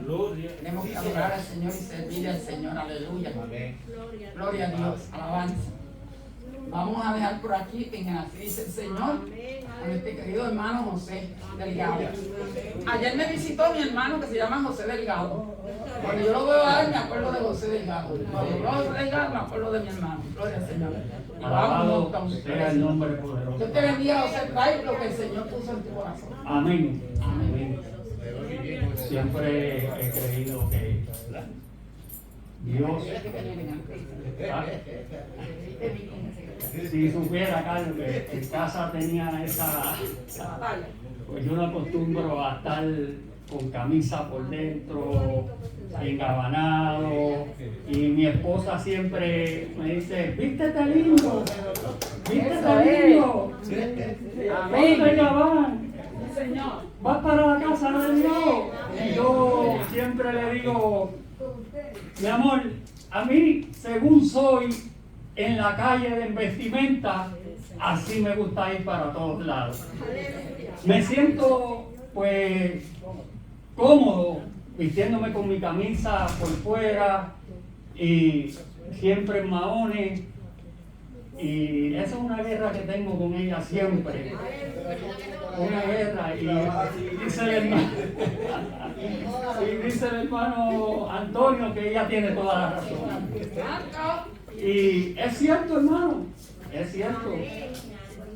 Tenemos que adorar al Señor y servirle al Señor. Aleluya. Gloria a Dios. Alabanza. Vamos a dejar por aquí en así dice el Señor a nuestro querido hermano José Delgado. Ayer me visitó mi hermano que se llama José Delgado. Cuando yo lo veo a él me acuerdo de José Delgado. Cuando yo veo a José Delgado me acuerdo de mi hermano. Gloria al Señor. Y Alabado sea el nombre poderoso. Dios te bendiga, José. Trae lo que el Señor puso en tu corazón. Amén. Amén. Siempre he creído que Dios, si supiera, Carlos, que en casa tenía esa batalla, pues yo no acostumbro a estar con camisa por dentro, engabanado, y mi esposa siempre me dice, vístete lindo, vístete lindo, ponte el gabán, vas para la casa de Dios. Y yo siempre le digo, mi amor, a mí, según soy en la calle de vestimenta, así me gusta ir para todos lados. Me siento, pues, cómodo, vistiéndome con mi camisa por fuera y siempre en maones. Y esa es una guerra que tengo con ella siempre. Una guerra. Y dice el hermano Antonio que ella tiene toda la razón. Y es cierto, hermano, es cierto.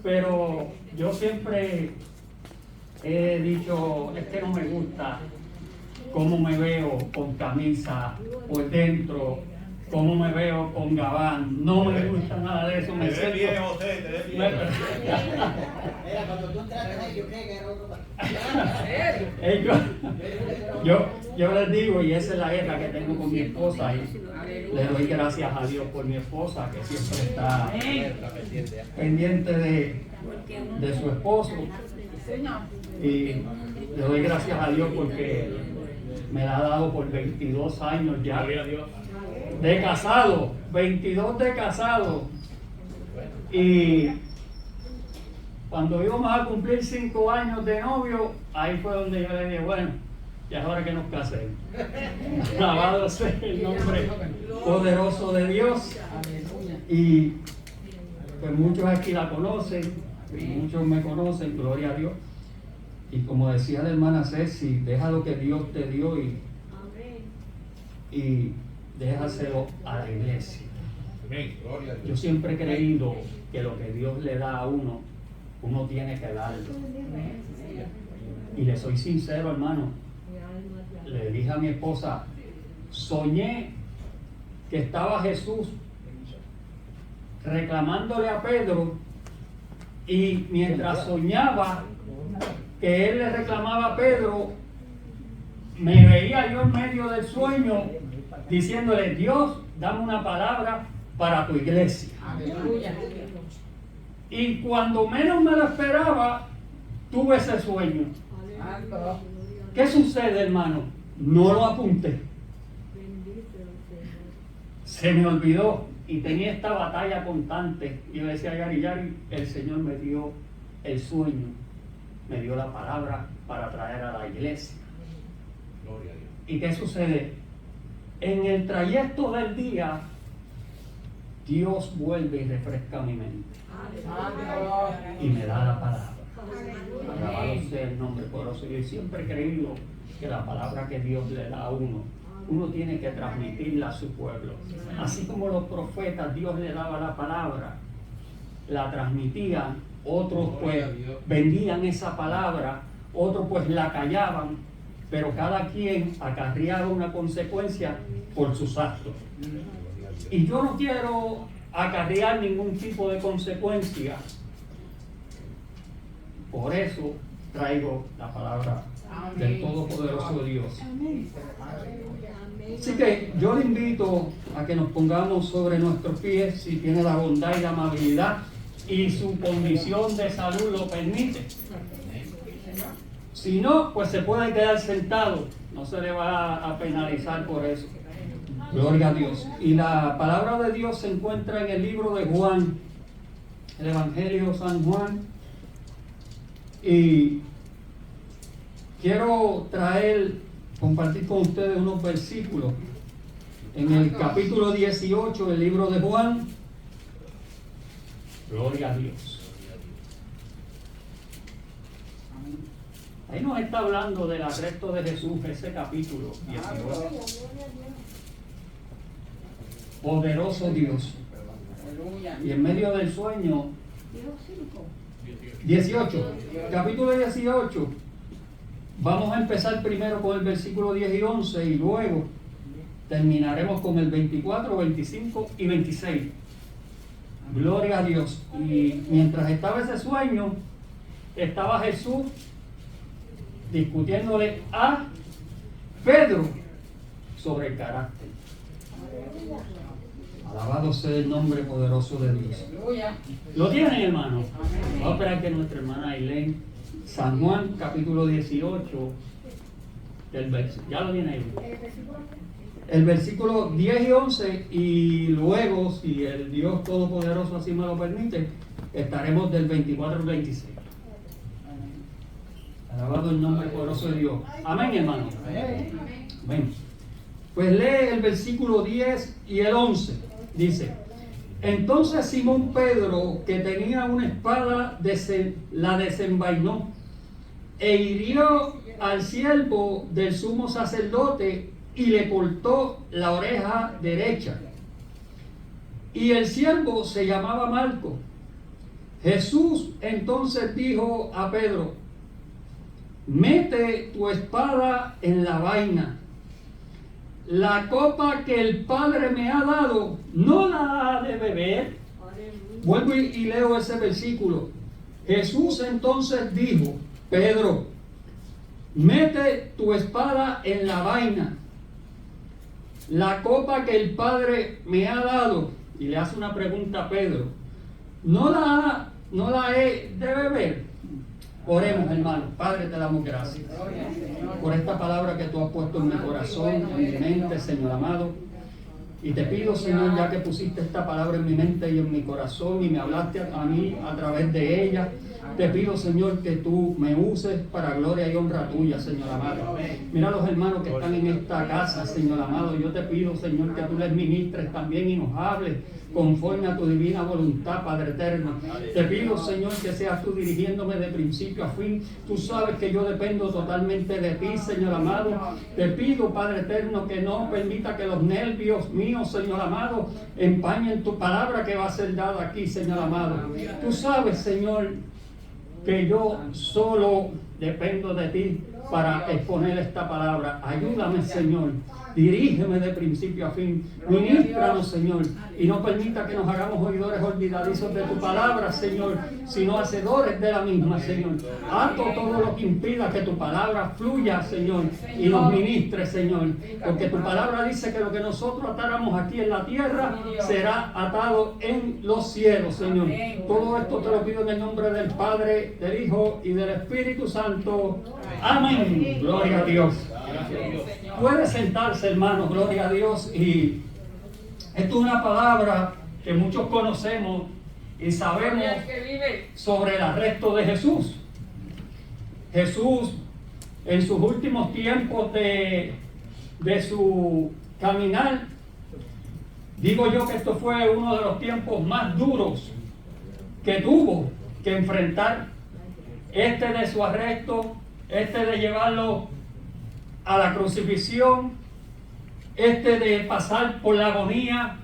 Pero yo siempre he dicho, es que no me gusta cómo me veo con camisa por dentro, cómo me veo con gabán. No me gusta nada de eso. Me siento viejo, te ves bien. Mira, cuando tú entraste ahí, yo creí que era otro. Yo les digo, y esa es la guerra que tengo con mi esposa, y le doy gracias a Dios por mi esposa, que siempre está pendiente de su esposo. Y le doy gracias a Dios porque me la ha dado por 22 años ya de casado, 22 de casado. Y cuando íbamos a cumplir 5 años de novio, ahí fue donde yo le dije, bueno, ya es hora que nos casemos. Alabado sea el nombre poderoso de Dios. Y pues muchos aquí la conocen, muchos me conocen, gloria a Dios. Y como decía la hermana Ceci, deja lo que Dios te dio y déjaselo a la iglesia. Yo siempre he creído que lo que Dios le da a uno tiene que darlo. Y le soy sincero, hermano. Le dije a mi esposa, soñé que estaba Jesús reclamándole a Pedro, y mientras soñaba que él le reclamaba a Pedro, me veía yo en medio del sueño diciéndole, Dios, dame una palabra para tu iglesia. Aleluya. Y cuando menos me lo esperaba, tuve ese sueño. ¿Qué sucede, hermano? No lo apunté. Se me olvidó y tenía esta batalla constante. Y yo decía, Yari, el Señor me dio el sueño, me dio la palabra para traer a la iglesia. ¿Y qué sucede? En el trayecto del día, Dios vuelve y refresca mi mente. Y me da la palabra. Alabado sea el nombre poderoso. Yo siempre he creído que la palabra que Dios le da a uno tiene que transmitirla a su pueblo. Así como los profetas, Dios le daba la palabra, la transmitían, otros pues vendían esa palabra, otros pues la callaban, pero cada quien acarreaba una consecuencia por sus actos. Y yo no quiero acarrear ningún tipo de consecuencia. Por eso traigo la palabra del Todopoderoso Dios. Así que yo le invito a que nos pongamos sobre nuestros pies, si tiene la bondad y la amabilidad y su condición de salud lo permite. Si no, pues se puede quedar sentado, no se le va a penalizar por eso. Gloria a Dios. Y la palabra de Dios se encuentra en el libro de Juan, el Evangelio de San Juan. Y quiero traer compartir con ustedes unos versículos en el capítulo 18 del libro de Juan. Gloria a Dios. Ahí nos está hablando del arresto de Jesús, ese capítulo 18. Poderoso Dios. Y en medio del sueño, 18, capítulo 18, vamos a empezar primero con el versículo 10 y 11 y luego terminaremos con el 24, 25 y 26. Gloria a Dios. Y mientras estaba ese sueño, estaba Jesús discutiéndole a Pedro sobre el carácter. Alabado sea el nombre poderoso de Dios. ¿Lo tienen, hermano? Vamos a esperar que nuestra hermana Ailén, San Juan, capítulo 18, ya lo tiene ahí. El versículo 10 y 11, y luego, si el Dios Todopoderoso así me lo permite, estaremos del 24 al 26. Alabado el nombre poderoso de Dios. Amén, hermano. Amén. Pues lee el versículo 10 y el 11. Dice: entonces Simón Pedro, que tenía una espada, la desenvainó e hirió al siervo del sumo sacerdote y le cortó la oreja derecha. Y el siervo se llamaba Malco. Jesús entonces dijo a Pedro: mete tu espada en la vaina. La copa que el Padre me ha dado, ¿no la ha de beber? Vuelvo y leo ese versículo. Jesús entonces dijo: Pedro, mete tu espada en la vaina. La copa que el Padre me ha dado, y le hace una pregunta a Pedro, ¿no la he de beber? Oremos, hermano. Padre, te damos gracias por esta palabra que tú has puesto en mi corazón, en mi mente, Señor amado. Y te pido, Señor, ya que pusiste esta palabra en mi mente y en mi corazón y me hablaste a mí a través de ella, te pido, Señor, que tú me uses para gloria y honra tuya, Señor amado. Mira los hermanos que están en esta casa, Señor amado. Yo te pido, Señor, que tú les ministres también y nos hables conforme a tu divina voluntad, Padre eterno. Te pido, Señor, que seas tú dirigiéndome de principio a fin. Tú sabes que yo dependo totalmente de ti, Señor amado. Te pido, Padre eterno, que no permita que los nervios míos, Señor amado, empañen tu palabra que va a ser dada aquí, Señor amado. Tú sabes, Señor, que yo solo dependo de ti para exponer esta palabra. Ayúdame, Señor. Dirígeme de principio a fin. Ministranos, Señor, y no permita que nos hagamos oidores olvidadizos de tu palabra, Señor, sino hacedores de la misma, Señor. Ato todo lo que impida que tu palabra fluya, Señor, y nos ministre, Señor, porque tu palabra dice que lo que nosotros atáramos aquí en la tierra será atado en los cielos, Señor. Todo esto te lo pido en el nombre del Padre, del Hijo y del Espíritu Santo. Amén. Gloria a Dios. Puede sentarse, hermano, gloria a Dios. Y esto es una palabra que muchos conocemos y sabemos sobre el arresto de Jesús. Jesús, en sus últimos tiempos de su caminar, digo yo que esto fue uno de los tiempos más duros que tuvo que enfrentar. De su arresto, de llevarlo a la crucifixión, de pasar por la agonía,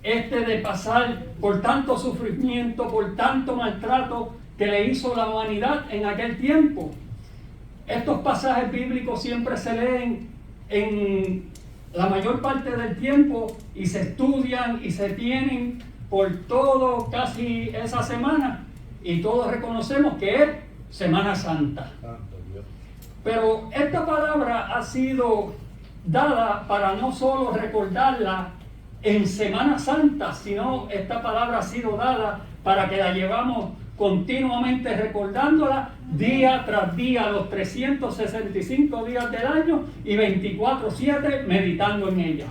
de pasar por tanto sufrimiento, por tanto maltrato que le hizo la humanidad en aquel tiempo. Estos pasajes bíblicos siempre se leen en la mayor parte del tiempo y se estudian y se tienen por todo casi esa semana, y todos reconocemos que es Semana Santa. Pero esta palabra ha sido dada para no solo recordarla en Semana Santa, sino esta palabra ha sido dada para que la llevamos continuamente recordándola día tras día, los 365 días del año y 24/7 meditando en ella.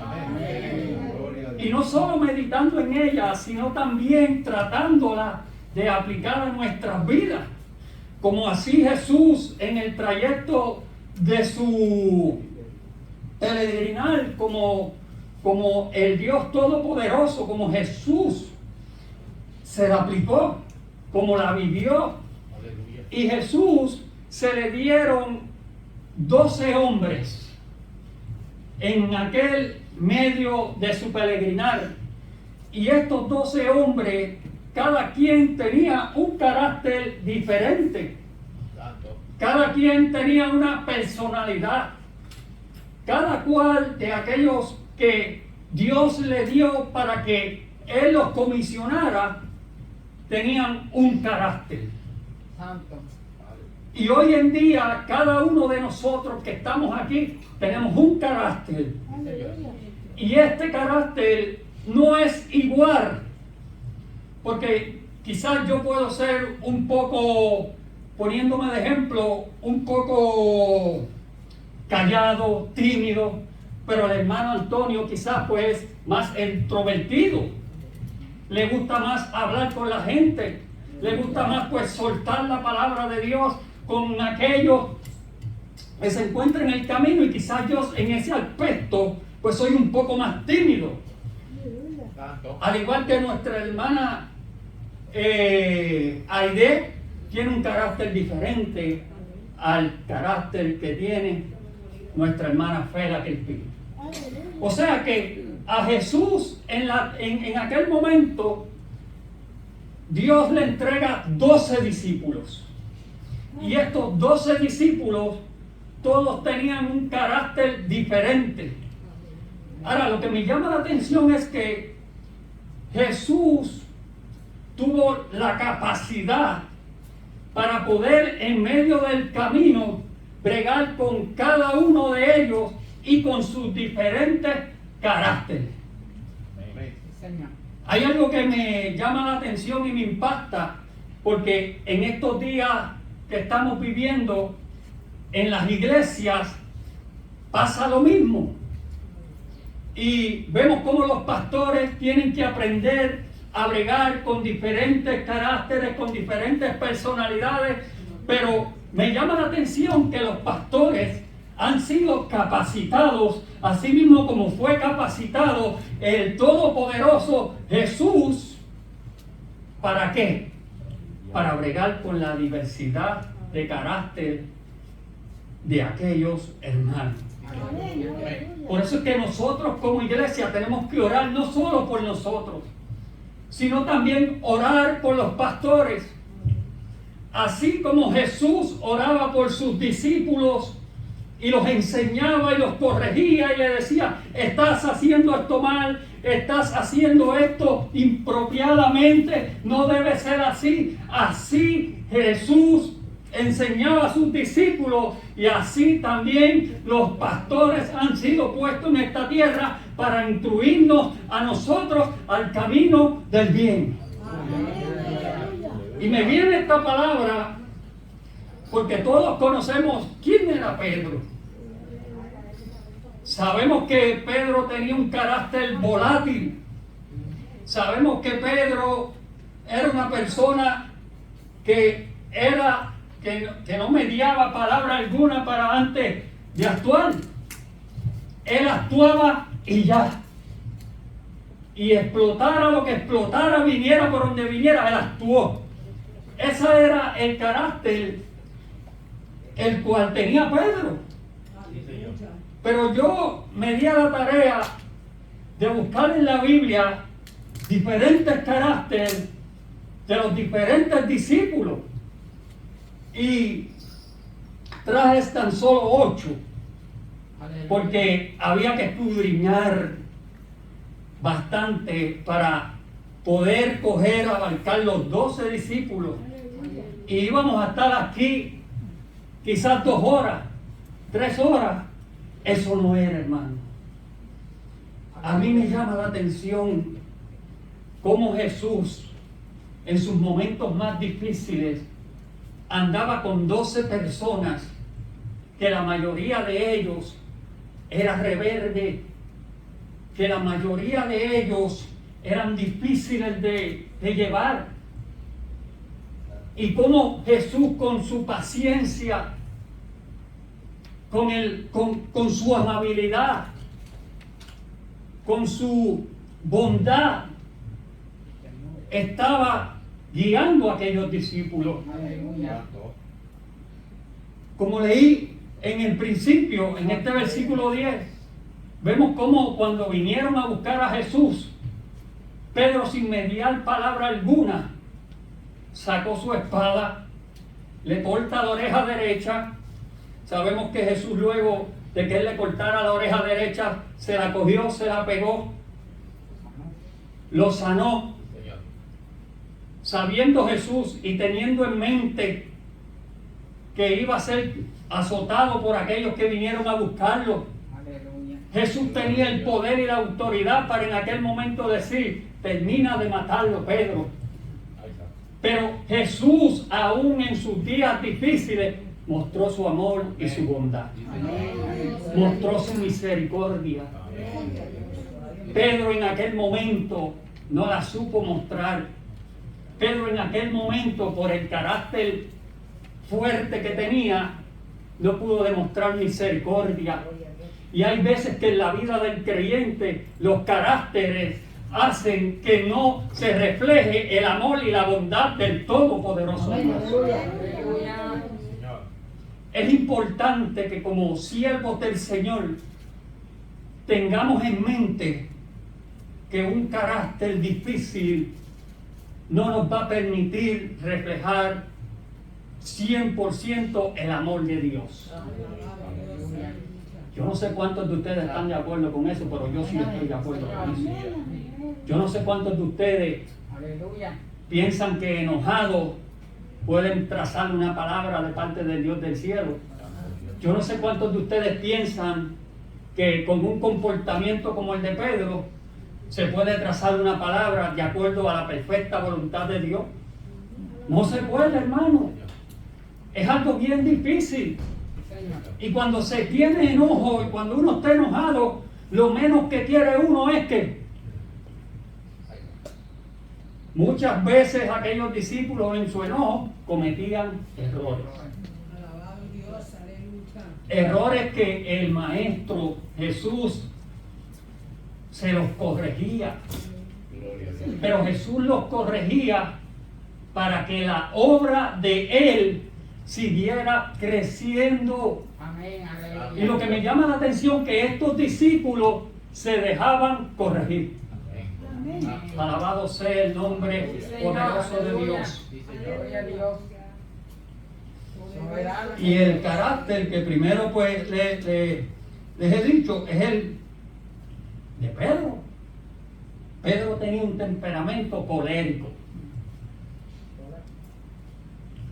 Y no solo meditando en ella, sino también tratándola de aplicar a nuestras vidas. Como así Jesús en el trayecto de su peregrinar como el Dios Todopoderoso, como Jesús se la aplicó, como la vivió. Y Jesús se le dieron 12 hombres en aquel medio de su peregrinar. Y estos 12 hombres, cada quien tenía un carácter diferente. Cada quien tenía una personalidad. Cada cual de aquellos que Dios le dio para que Él los comisionara, tenían un carácter. Santo. Y hoy en día, cada uno de nosotros que estamos aquí, tenemos un carácter. Y este carácter no es igual. Porque quizás yo puedo ser un poco, poniéndome de ejemplo, un poco callado, tímido, pero el hermano Antonio quizás pues más introvertido. Le gusta más hablar con la gente, le gusta más pues soltar la palabra de Dios con aquellos que se encuentran en el camino, y quizás yo en ese aspecto pues soy un poco más tímido. Al igual que nuestra hermana Aide tiene un carácter diferente al carácter que tiene nuestra hermana Fela Crispín. O sea que a Jesús en aquel momento Dios le entrega 12 discípulos. Y estos 12 discípulos todos tenían un carácter diferente. Ahora, lo que me llama la atención es que Jesús tuvo la capacidad para poder en medio del camino bregar con cada uno de ellos y con sus diferentes caracteres. Señor. Hay algo que me llama la atención y me impacta, porque en estos días que estamos viviendo en las iglesias pasa lo mismo. Y vemos cómo los pastores tienen que aprender a bregar con diferentes caracteres, con diferentes personalidades, pero me llama la atención que los pastores han sido capacitados, así mismo como fue capacitado el Todopoderoso Jesús. ¿Para qué? Para bregar con la diversidad de carácter de aquellos hermanos. Por eso es que nosotros como iglesia tenemos que orar no solo por nosotros, sino también orar por los pastores. Así como Jesús oraba por sus discípulos y los enseñaba y los corregía y le decía: estás haciendo esto mal, estás haciendo esto impropiadamente, no debe ser así. Así Jesús enseñaba a sus discípulos, y así también los pastores han sido puestos en esta tierra para instruirnos a nosotros al camino del bien. Y me viene esta palabra porque todos conocemos quién era Pedro. Sabemos que Pedro tenía un carácter volátil. Sabemos que Pedro era una persona que no mediaba palabra alguna para antes de actuar. Él actuaba y ya. Y explotara lo que explotara, viniera por donde viniera, él actuó. Ese era el carácter el cual tenía Pedro. Pero yo me di a la tarea de buscar en la Biblia diferentes caracteres de los diferentes discípulos, y traje tan solo 8, porque había que escudriñar bastante para poder abarcar los 12 discípulos. Y íbamos a estar aquí quizás 2 horas, 3 horas. Eso no era, hermano. A mí me llama la atención cómo Jesús en sus momentos más difíciles andaba con 12 personas, que la mayoría de ellos era rebelde, que la mayoría de ellos eran difíciles de llevar. Y cómo Jesús, con su paciencia, con su amabilidad, con su bondad, estaba guiando a aquellos discípulos. Como leí en el principio, en este versículo 10, vemos cómo cuando vinieron a buscar a Jesús, Pedro, sin mediar palabra alguna, sacó su espada, le corta la oreja derecha. Sabemos que Jesús, luego de que él le cortara la oreja derecha, se la cogió, se la pegó, lo sanó. Sabiendo Jesús y teniendo en mente que iba a ser azotado por aquellos que vinieron a buscarlo, Jesús tenía el poder y la autoridad para en aquel momento decir: termina de matarlo, Pedro. Pero Jesús, aún en sus días difíciles, mostró su amor y su bondad. Mostró su misericordia. Pedro en aquel momento no la supo mostrar. Pedro en aquel momento, por el carácter fuerte que tenía, no pudo demostrar misericordia. Y hay veces que en la vida del creyente los caracteres hacen que no se refleje el amor y la bondad del Todopoderoso Dios. Es importante que como siervos del Señor tengamos en mente que un carácter difícil no nos va a permitir reflejar 100% el amor de Dios. Yo no sé cuántos de ustedes están de acuerdo con eso, pero yo sí estoy de acuerdo con eso. Yo no sé cuántos de ustedes piensan que enojados pueden trazar una palabra de parte del Dios del cielo. Yo no sé cuántos de ustedes piensan que con un comportamiento como el de Pedro se puede trazar una palabra de acuerdo a la perfecta voluntad de Dios. No se puede, hermano. Es algo bien difícil. Y cuando se tiene enojo y cuando uno está enojado, lo menos que quiere uno es que muchas veces aquellos discípulos en su enojo cometían errores. Errores que el Maestro Jesús se los corregía. Pero Jesús los corregía para que la obra de Él siguiera creciendo. Y lo que me llama la atención que estos discípulos se dejaban corregir. Alabado sea el nombre poderoso de Dios. Y el carácter que primero pues les he dicho es el de Pedro. Pedro tenía un temperamento colérico,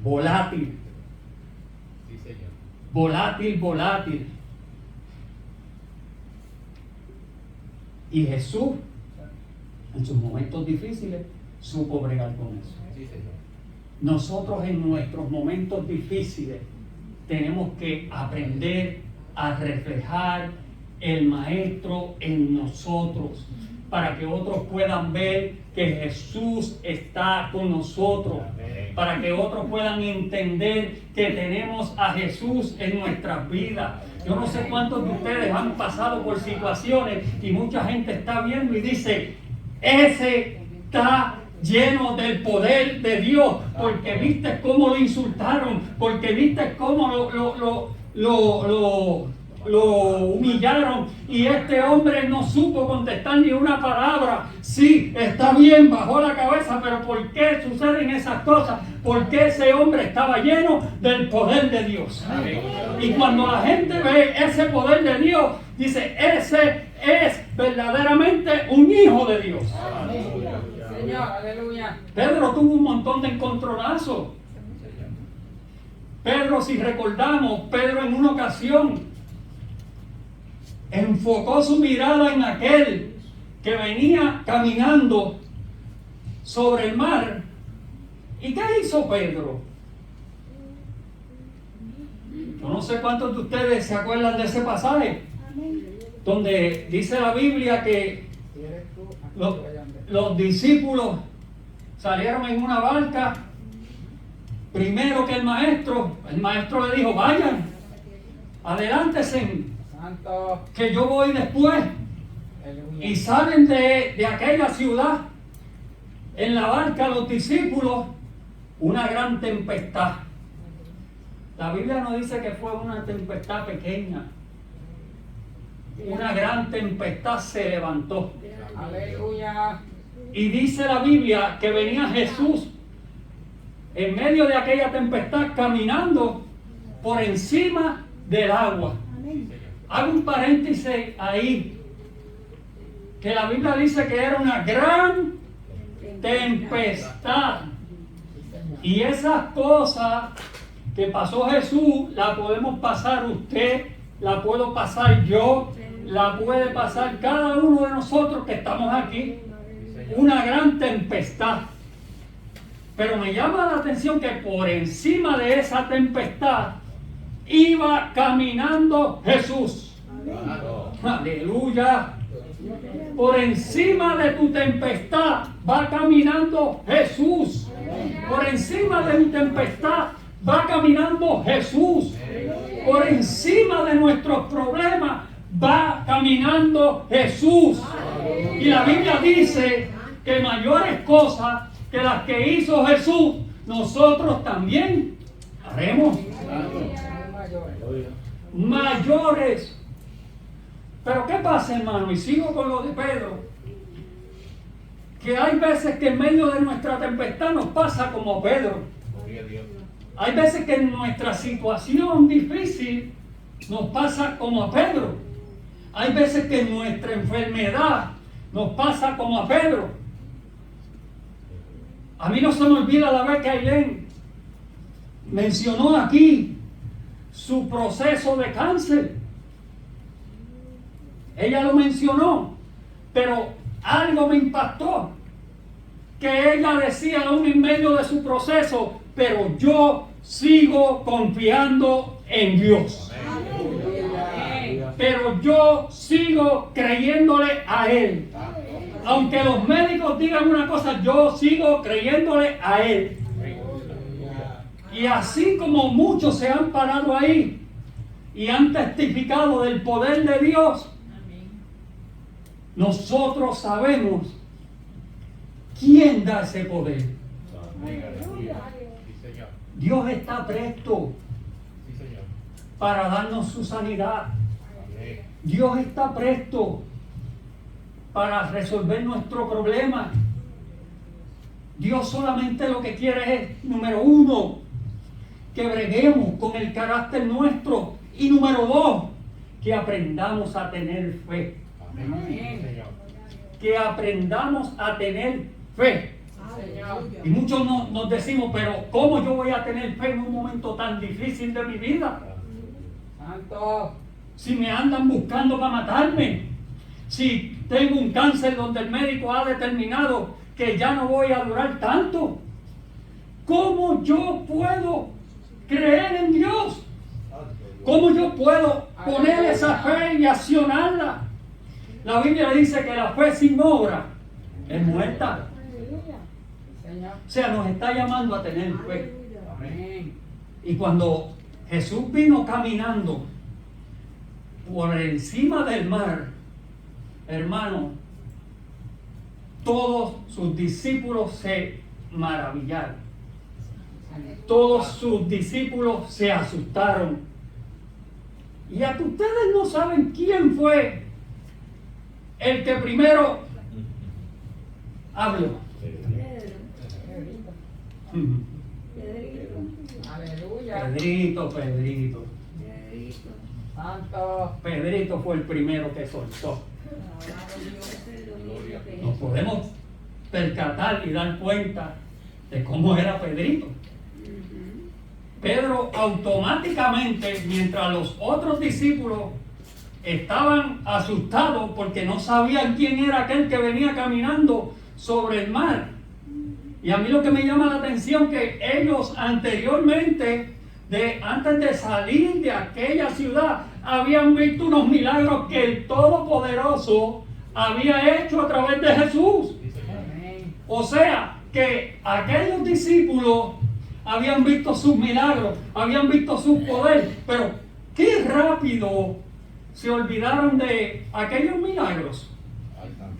volátil. Volátil. Y Jesús, en sus momentos difíciles, supo bregar con eso. Nosotros en nuestros momentos difíciles tenemos que aprender a reflejar el Maestro en nosotros, para que otros puedan ver que Jesús está con nosotros, para que otros puedan entender que tenemos a Jesús en nuestras vidas. Yo no sé cuántos de ustedes han pasado por situaciones y mucha gente está viendo y dice: ese está lleno del poder de Dios, porque viste cómo lo insultaron, porque viste cómo lo humillaron, y este hombre no supo contestar ni una palabra. Sí, está bien, bajó la cabeza, pero ¿por qué suceden esas cosas? Porque ese hombre estaba lleno del poder de Dios. Y cuando la gente ve ese poder de Dios, dice: ese es verdaderamente un hijo de Dios. Señor, aleluya. Pedro tuvo un montón de encontronazos. Pedro, si recordamos, Pedro en una ocasión enfocó su mirada en aquel que venía caminando sobre el mar. ¿Y qué hizo Pedro? Yo no sé cuántos de ustedes se acuerdan de ese pasaje, donde dice la Biblia que los discípulos salieron en una barca primero que el maestro le dijo: vayan. Adelántense, Santo. que yo voy después. Aleluya. Y salen de aquella ciudad en la barca los discípulos, una gran tempestad. La Biblia no dice que fue una tempestad pequeña. Una gran tempestad se levantó. Aleluya. Y dice la Biblia que venía Jesús en medio de aquella tempestad caminando por encima del agua. Hago un paréntesis ahí, que la Biblia dice que era una gran tempestad. Y esas cosas que pasó Jesús, la podemos pasar usted, la puedo pasar yo, la puede pasar cada uno de nosotros que estamos aquí. Una gran tempestad. Pero me llama la atención que por encima de esa tempestad iba caminando Jesús. Aleluya. Por encima de tu tempestad va caminando Jesús. Por encima de tu tempestad va caminando Jesús. Por encima de nuestros problemas va caminando Jesús. Y la Biblia dice que mayores cosas que las que hizo Jesús, nosotros también haremos. Mayores. Pero ¿qué pasa, hermano? Y sigo con lo de Pedro. Que hay veces que en medio de nuestra tempestad nos pasa como Pedro. Hay veces que en nuestra situación difícil nos pasa como a Pedro. Hay veces que en nuestra enfermedad nos pasa como a Pedro. A mí no se me olvida la vez que Ailén mencionó aquí su proceso de cáncer. Ella lo mencionó, pero algo me impactó. Que ella decía aún en medio de su proceso, pero yo sigo confiando en Dios. Pero yo sigo creyéndole a Él. Aunque los médicos digan una cosa, yo sigo creyéndole a Él. Y así como muchos se han parado ahí y han testificado del poder de Dios, nosotros sabemos quién da ese poder. Dios está presto para darnos su sanidad. Dios está presto para resolver nuestro problema. Dios solamente lo que quiere es, número uno, que breguemos con el carácter nuestro. Y número dos, que aprendamos a tener fe. Que aprendamos a tener fe. Y muchos nos decimos, pero ¿cómo yo voy a tener fe en un momento tan difícil de mi vida? Santo. Si me andan buscando para matarme, si tengo un cáncer donde el médico ha determinado que ya no voy a durar tanto, ¿cómo yo puedo creer en Dios? ¿Cómo yo puedo poner esa fe y accionarla? La Biblia dice que la fe sin obra es muerta. O sea, nos está llamando a tener fe. Y cuando Jesús vino caminando por encima del mar, hermano, todos sus discípulos se maravillaron. Todos sus discípulos se asustaron. Y a que ustedes no saben quién fue el que primero habló. Aleluya. Pedrito. Santo. Pedrito fue el primero que soltó. Nos podemos percatar y dar cuenta de cómo era Pedrito. Pedro automáticamente, mientras los otros discípulos estaban asustados porque no sabían quién era aquel que venía caminando sobre el mar. Y a mí lo que me llama la atención que ellos anteriormente, antes de salir de aquella ciudad, habían visto unos milagros que el Todopoderoso había hecho a través de Jesús. O sea, que aquellos discípulos habían visto sus milagros, habían visto su poder, pero ¿qué qué rápido se olvidaron de aquellos milagros.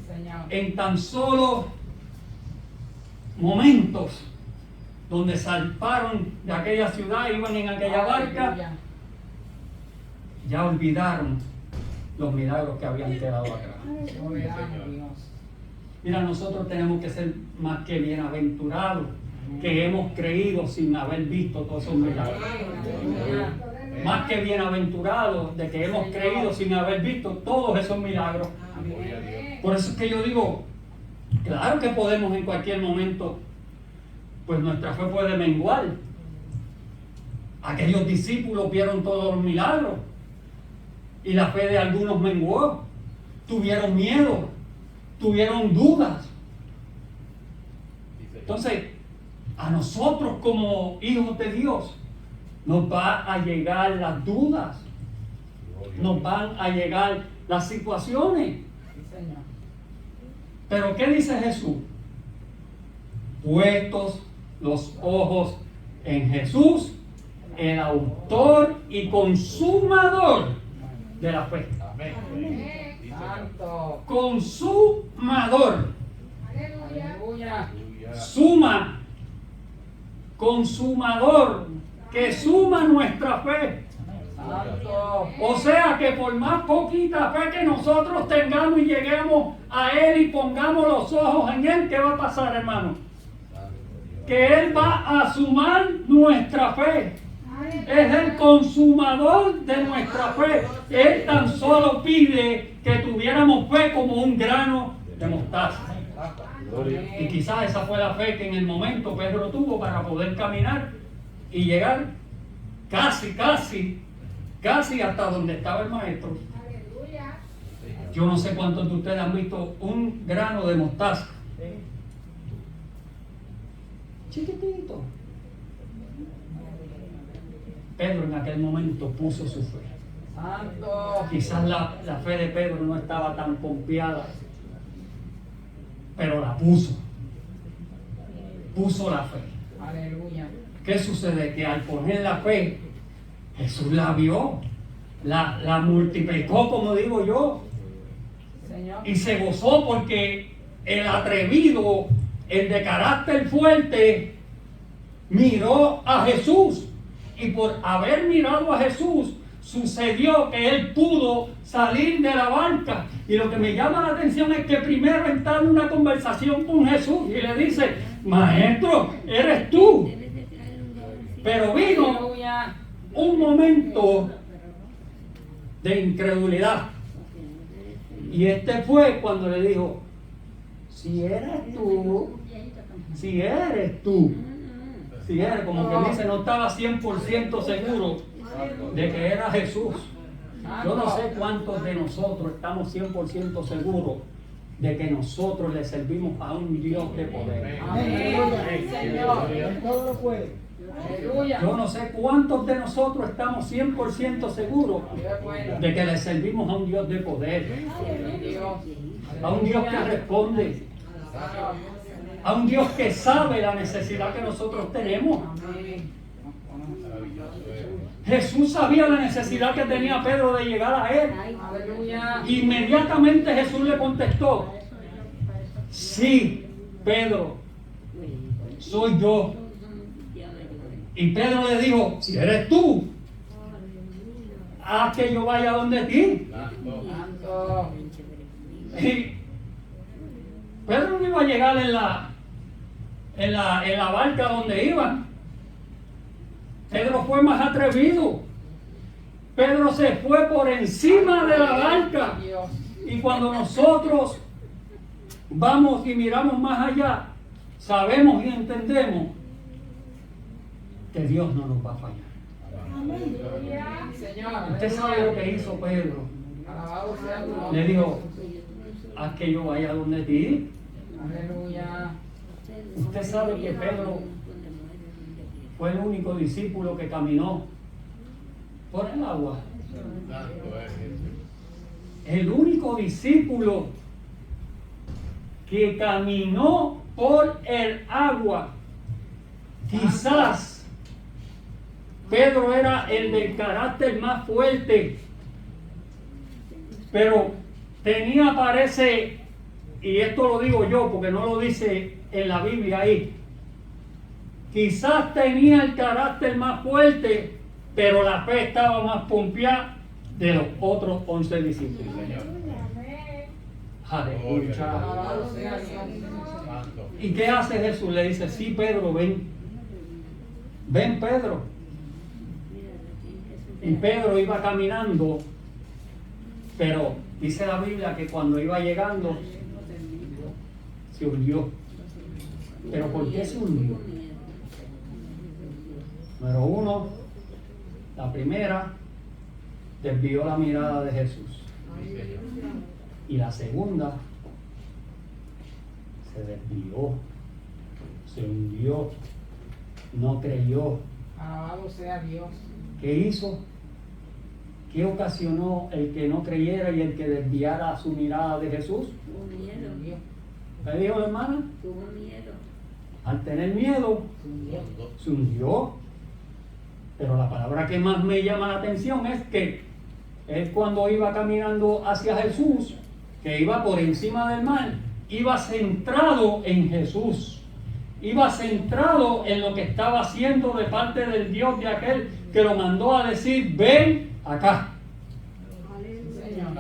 Señor. En tan solo momentos donde salparon de aquella ciudad, iban en aquella barca, Aleluya. ya olvidaron los milagros que habían quedado atrás. Gloria a Dios. Mira, nosotros tenemos que ser más que bienaventurados, que hemos creído sin haber visto todos esos milagros. Aleluya. Más que bienaventurados de que hemos creído sin haber visto todos esos milagros. Por eso es que yo digo, claro que podemos en cualquier momento, pues nuestra fe puede menguar. Aquellos discípulos vieron todos los milagros y la fe de algunos menguó. Tuvieron miedo, tuvieron dudas. Entonces, a nosotros como hijos de Dios nos va a llegar las dudas, nos van a llegar las situaciones. Sí, Señor. Pero ¿qué dice Jesús? Puestos los ojos en Jesús, el autor y consumador de la fe. Santo. Consumador. Aleluya. Suma. Consumador. Que suma nuestra fe. Santo. O sea que por más poquita fe que nosotros tengamos y lleguemos a Él y pongamos los ojos en Él, ¿qué va a pasar, hermano? Que Él va a sumar nuestra fe. Es el consumador de nuestra fe. Él tan solo pide que tuviéramos fe como un grano de mostaza. Y quizás esa fue la fe que en el momento Pedro tuvo para poder caminar y llegar casi hasta donde estaba el maestro. Yo no sé cuántos de ustedes han visto un grano de mostaza. Chiquitito. Pedro en aquel momento puso su fe. Santo. Quizás la fe de Pedro no estaba tan confiada, pero la puso. Puso la fe. Aleluya. ¿Qué sucede? Que al poner la fe, Jesús la vio, la multiplicó, como digo yo, Señor. y se gozó porque el atrevido, el de carácter fuerte, miró a Jesús. Y por haber mirado a Jesús, sucedió que él pudo salir de la barca. Y lo que me llama la atención es que primero está en una conversación con Jesús y le dice: Maestro, eres tú. Pero vino Aleluya. un momento de incredulidad. Y este fue cuando le dijo: si eres tú, si eres tú. Si eres, como que dice, no estaba 100% seguro de que era Jesús. Yo no sé cuántos de nosotros estamos 100% seguros de que nosotros le servimos a un Dios de poder. Amén. Señor. Él todo lo puede. Aleluya. Yo no sé cuántos de nosotros estamos 100% seguros Qué bueno. de que le servimos a un Dios de poder, Dios. a un Dios que responde, a un Dios que sabe la necesidad que nosotros tenemos. Amén. Jesús sabía la necesidad que tenía Pedro de llegar a él. Aleluya. Inmediatamente Jesús le contestó: sí, Pedro, soy yo. Y Pedro le dijo: si eres tú, haz que yo vaya donde ti. Santo. Y Pedro no iba a llegar en la barca donde iban. Pedro fue más atrevido. Pedro se fue por encima de la barca. Dios. Y cuando nosotros vamos y miramos más allá, sabemos y entendemos que Dios no nos va a fallar. Señor. Usted sabe lo que hizo Pedro. Alabado sea tu Le nombre. dijo: haz que yo vaya donde ti. Aleluya. Usted sabe que Pedro fue el único discípulo que caminó por el agua. El único discípulo que caminó por el agua. Quizás Pedro era el del carácter más fuerte, pero tenía, parece, y esto lo digo yo porque no lo dice en la Biblia ahí, quizás tenía el carácter más fuerte, pero la fe estaba más pompeada de los otros 11 discípulos. Aleluya. Alabado sea Dios. ¿Y qué hace Jesús? Le dice, sí, Pedro, ven. Ven, Pedro. Y Pedro iba caminando, pero dice la Biblia que cuando iba llegando, se hundió. ¿Pero por qué se hundió? Número uno, la primera, desvió la mirada de Jesús. Y la segunda, se desvió, se hundió, no creyó. Alabado sea Dios. ¿Qué hizo? ¿Qué ocasionó el que no creyera y el que desviara su mirada de Jesús? Tuvo miedo. ¿Qué dijo la hermana? Tuvo miedo. Al tener miedo, se hundió. Pero la palabra que más me llama la atención es que él, cuando iba caminando hacia Jesús, que iba por encima del mar, iba centrado en Jesús, iba centrado en lo que estaba haciendo de parte del Dios de aquel que lo mandó a decir, ven acá.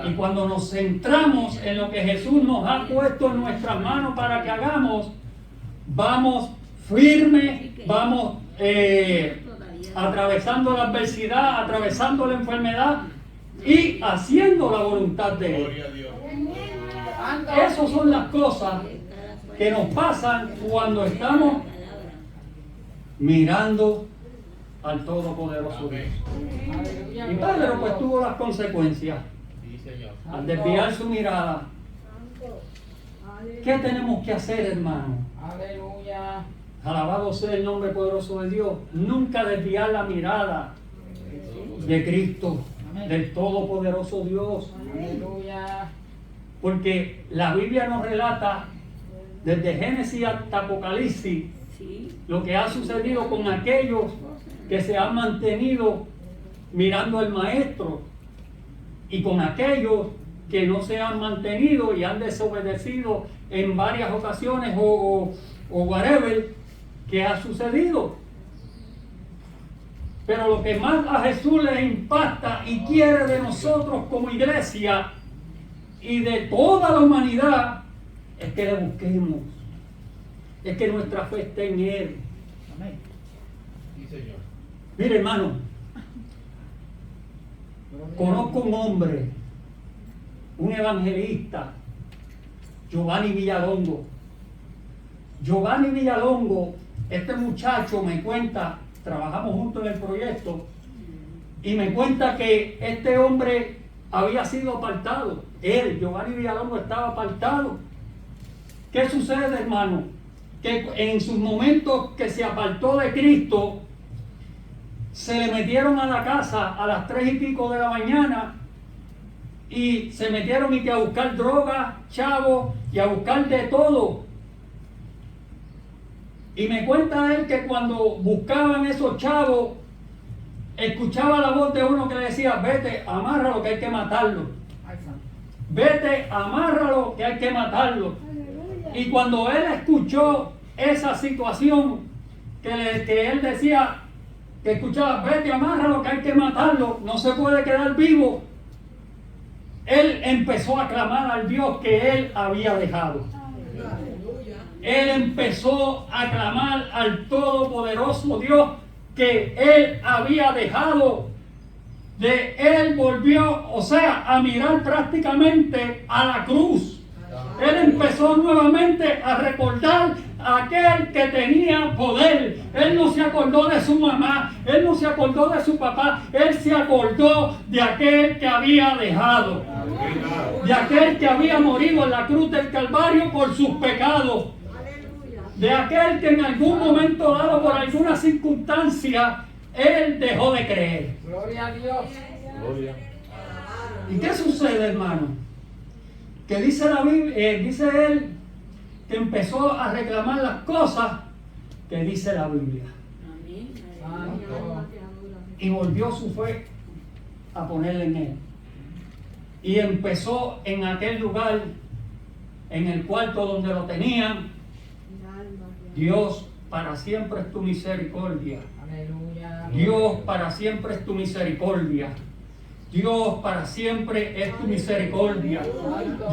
Y cuando nos centramos en lo que Jesús nos ha puesto en nuestras manos para que hagamos, vamos firmes, vamos atravesando la adversidad, atravesando la enfermedad y haciendo la voluntad de Él. Esas son las cosas que nos pasan cuando estamos mirando al Todopoderoso Dios. Y Pedro pues tuvo las consecuencias al desviar su mirada. ¿Qué tenemos que hacer, hermano? Aleluya. Alabado sea el nombre poderoso de Dios. Nunca desviar la mirada de Cristo, del Todopoderoso Dios. Aleluya. Porque la Biblia nos relata desde Génesis hasta Apocalipsis lo que ha sucedido con aquellos que se han mantenido mirando al Maestro y con aquellos que no se han mantenido y han desobedecido en varias ocasiones o whatever que ha sucedido. Pero lo que más a Jesús le impacta y quiere de nosotros como iglesia y de toda la humanidad es que le busquemos, es que nuestra fe esté en Él. Amén. Sí, Señor. Mire, hermano, conozco un hombre, un evangelista, Giovanni Villalongo. Giovanni Villalongo, este muchacho me cuenta, trabajamos juntos en el proyecto, y me cuenta que este hombre había sido apartado. Él, Giovanni Villalongo, estaba apartado. ¿Qué sucede, hermano? Que en sus momentos que se apartó de Cristo, se le metieron a la casa a las 3 y pico de la mañana y se metieron y que a buscar drogas, chavos, y a buscar de todo. Y me cuenta él que cuando buscaban esos chavos, escuchaba la voz de uno que le decía, vete, amárralo que hay que matarlo. Vete, amárralo que hay que matarlo. Y cuando él escuchó esa situación, que él decía, que escuchaba, vete, amárralo que hay que matarlo, no se puede quedar vivo, él empezó a clamar al Dios que él había dejado. Él empezó a clamar al Todopoderoso Dios que él había dejado. Él volvió, o sea, a mirar prácticamente a la cruz. Él empezó nuevamente a recordar a aquel que tenía poder. Él no se acordó de su mamá, él no se acordó de su papá, él se acordó de aquel que había dejado, de aquel que había morido en la cruz del Calvario por sus pecados, de aquel que en algún momento dado, por alguna circunstancia, él dejó de creer. Gloria a Dios. ¿Y qué sucede, hermano? Que dice la Biblia, dice él que empezó a reclamar las cosas que dice la Biblia. y volvió su fe a ponerle en él. Y empezó en aquel lugar, en el cuarto donde lo tenían. Dios, para siempre es tu misericordia. Aleluya. Dios, para siempre es tu misericordia. Dios, para siempre es tu misericordia.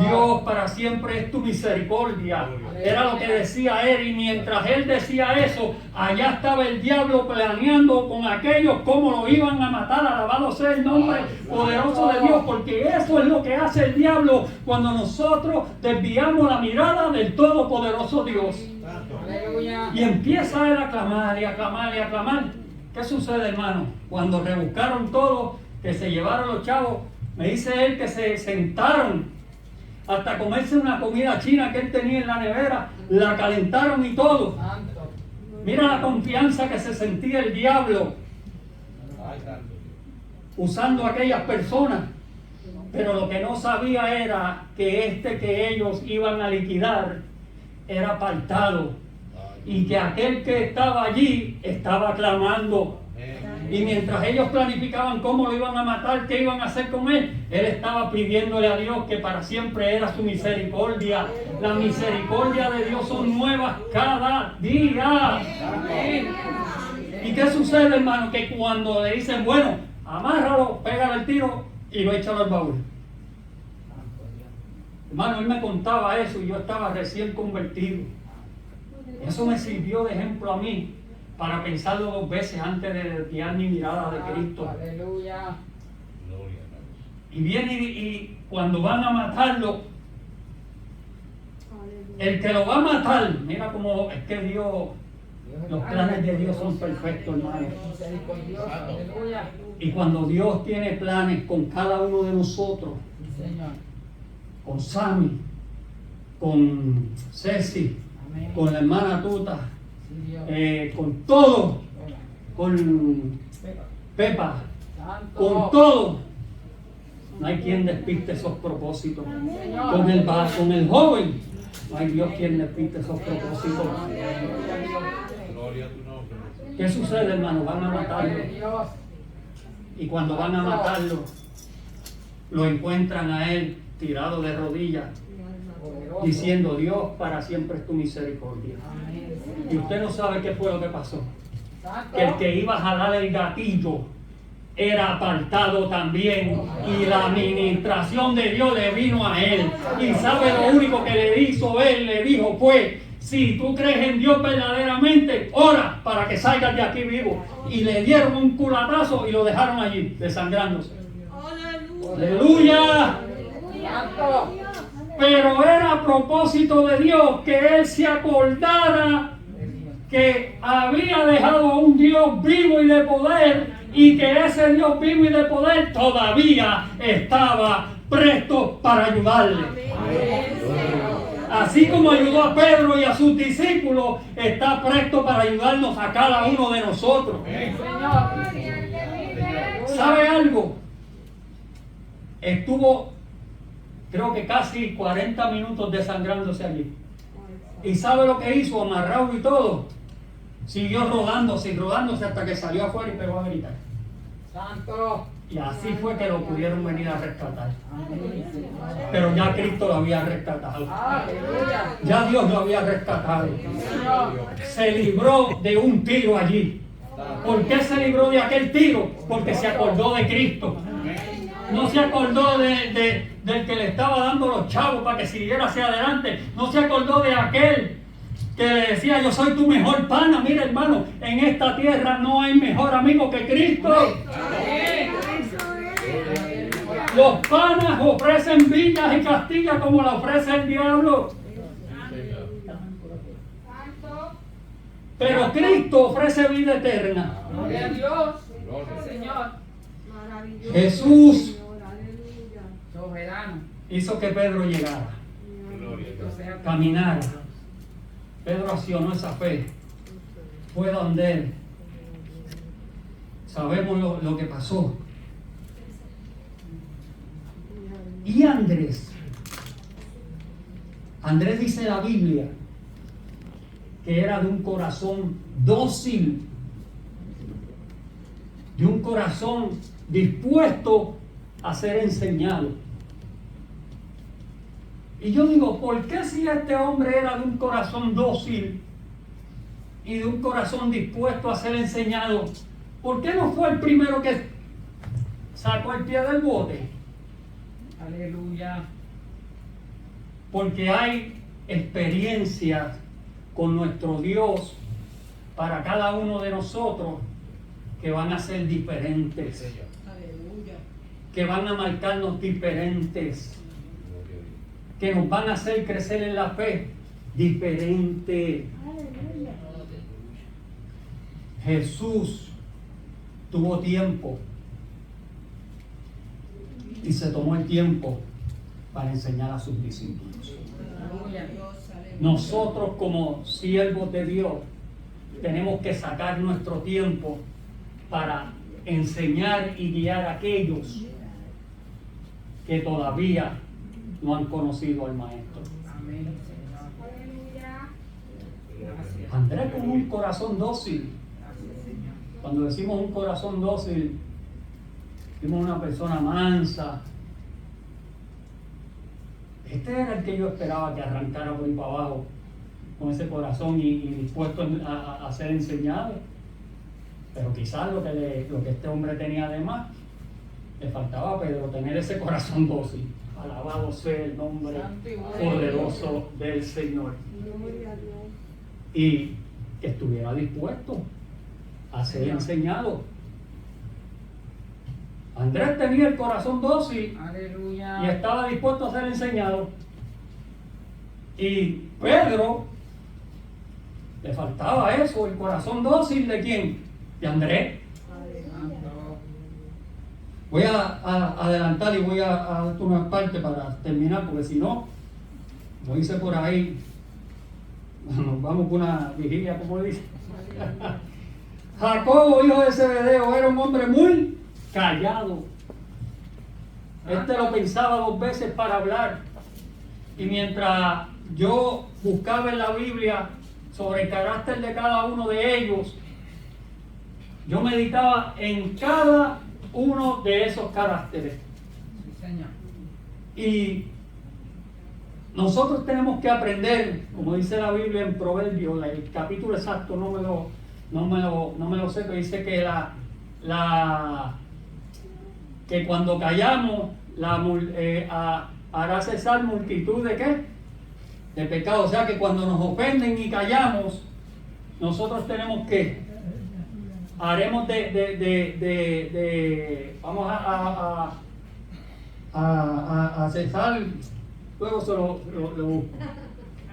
Dios, para siempre es tu misericordia. Era lo que decía él, y mientras él decía eso, allá estaba el diablo planeando con aquellos cómo lo iban a matar. Alabado sea el nombre poderoso de Dios, porque eso es lo que hace el diablo cuando nosotros desviamos la mirada del todopoderoso Dios. Aleluya. Y empieza él a clamar y a clamar y a clamar. ¿Qué sucede, hermano? Cuando rebuscaron todo, que se llevaron los chavos, me dice él que se sentaron hasta comerse una comida china que él tenía en la nevera, la calentaron y todo. Santo. Mira la confianza que se sentía el diablo usando a aquellas personas. Pero lo que no sabía era que que ellos iban a liquidar era apartado, y que aquel que estaba allí estaba clamando. Y mientras ellos planificaban cómo lo iban a matar, qué iban a hacer con él, él estaba pidiéndole a Dios que para siempre era su misericordia. La misericordia de Dios son nuevas cada día. ¿Y qué sucede, hermano? Que cuando le dicen, bueno, amárralo, pégale el tiro y lo echan al baúl. Hermano, él me contaba eso y yo estaba recién convertido. Eso me sirvió de ejemplo a mí para pensarlo 2 veces antes de desviar mi mirada de Cristo. Aleluya. Y viene y cuando van a matarlo, el que lo va a matar, mira cómo es que Dios, los planes de Dios son perfectos, hermano. Misericordioso. Aleluya. Y cuando Dios tiene planes con cada uno de nosotros, Sí, Señor. con Sammy, con Ceci, Amén. con la hermana Tuta, Sí, Dios. con todo, con Pepa, Santo. con todo, no hay quien despiste esos propósitos. Señor. Con el joven, no hay Dios quien despiste esos propósitos. Gloria a tu nombre. ¿Qué sucede, hermano? Van a matarlo. Dios. Y cuando van a matarlo, lo encuentran a él tirado de rodillas, Poderoso. diciendo, Dios, para siempre es tu misericordia. Amén. Y usted no sabe qué fue lo que pasó. Santo. Que el que iba a jalar el gatillo era apartado también, y la administración de Dios le vino a él. Y sabe lo único que le hizo él, le dijo fue, si tú crees en Dios verdaderamente, ora para que salgas de aquí vivo. Y le dieron un culatazo y lo dejaron allí, desangrándose. ¡Aleluya! Santo. Pero era a propósito de Dios que él se acordara que había dejado a un Dios vivo y de poder, y que ese Dios vivo y de poder todavía estaba presto para ayudarle. Así como ayudó a Pedro y a sus discípulos, está presto para ayudarnos a cada uno de nosotros. Señor. ¿Sabe algo? Estuvo, creo que casi 40 minutos desangrándose allí. ¿Y sabe lo que hizo? Amarrado y todo. Siguió rodándose y rodándose hasta que salió afuera y pegó a gritar. Santo. Y así fue que lo pudieron venir a rescatar. Amén. Pero ya Cristo lo había rescatado. Aleluya. Ya Dios lo había rescatado. Señor. Se libró de un tiro allí. ¿Por qué se libró de aquel tiro? Porque se acordó de Cristo. No se acordó del que le estaba dando los chavos para que siguiera hacia adelante. No se acordó de aquel que le decía, yo soy tu mejor pana. Mira, hermano, en esta tierra no hay mejor amigo que Cristo. Los panas ofrecen villas y castillas como la ofrece el diablo. Pero Cristo ofrece vida eterna. Gloria a Dios. Señor. Jesús Soberano. hizo que Pedro llegara, Bendito sea. caminara. Pedro accionó esa fe. Fue donde él. Sabemos lo que pasó. Y Andrés dice la Biblia que era de un corazón dócil de un corazón dispuesto a ser enseñado. Y yo digo, ¿por qué si este hombre era de un corazón dócil y de un corazón dispuesto a ser enseñado, por qué no fue el primero que sacó el pie del bote? Aleluya. Porque hay experiencias con nuestro Dios para cada uno de nosotros que van a ser diferentes, que van a marcarnos diferentes, que nos van a hacer crecer en la fe diferente. Jesús tuvo tiempo y se tomó el tiempo para enseñar a sus discípulos. Nosotros como siervos de Dios tenemos que sacar nuestro tiempo para enseñar y guiar a aquellos que todavía no han conocido al Maestro. Amén, Señor. Andrés con un corazón dócil. Cuando decimos un corazón dócil, decimos una persona mansa. Este era el que yo esperaba que arrancara por ahí para abajo, con ese corazón y dispuesto a ser enseñado. Pero quizás lo que este hombre tenía además, le faltaba a Pedro tener ese corazón dócil. Alabado sea el nombre poderoso del Señor. Y que estuviera dispuesto a ser enseñado. Andrés tenía el corazón dócil. Aleluya. Y estaba dispuesto a ser enseñado. Y Pedro, le faltaba eso, el corazón dócil ¿de quién? De Andrés. Voy a adelantar y voy a dar una parte para terminar, porque si no, lo hice por ahí, nos vamos por una vigilia, como dice. Jacobo, hijo de Zebedeo, era un hombre muy callado. Este lo pensaba 2 veces para hablar. Y mientras yo buscaba en la Biblia sobre el carácter de cada uno de ellos, yo meditaba en cada uno de esos caracteres. Sí, Señor. Y nosotros tenemos que aprender, como dice la Biblia en Proverbios, el capítulo exacto no me lo sé, pero dice que que cuando callamos hará cesar multitud de ¿qué? De pecados. O sea que cuando nos ofenden y callamos, nosotros tenemos que haremos vamos a cesar. Luego se lo busco.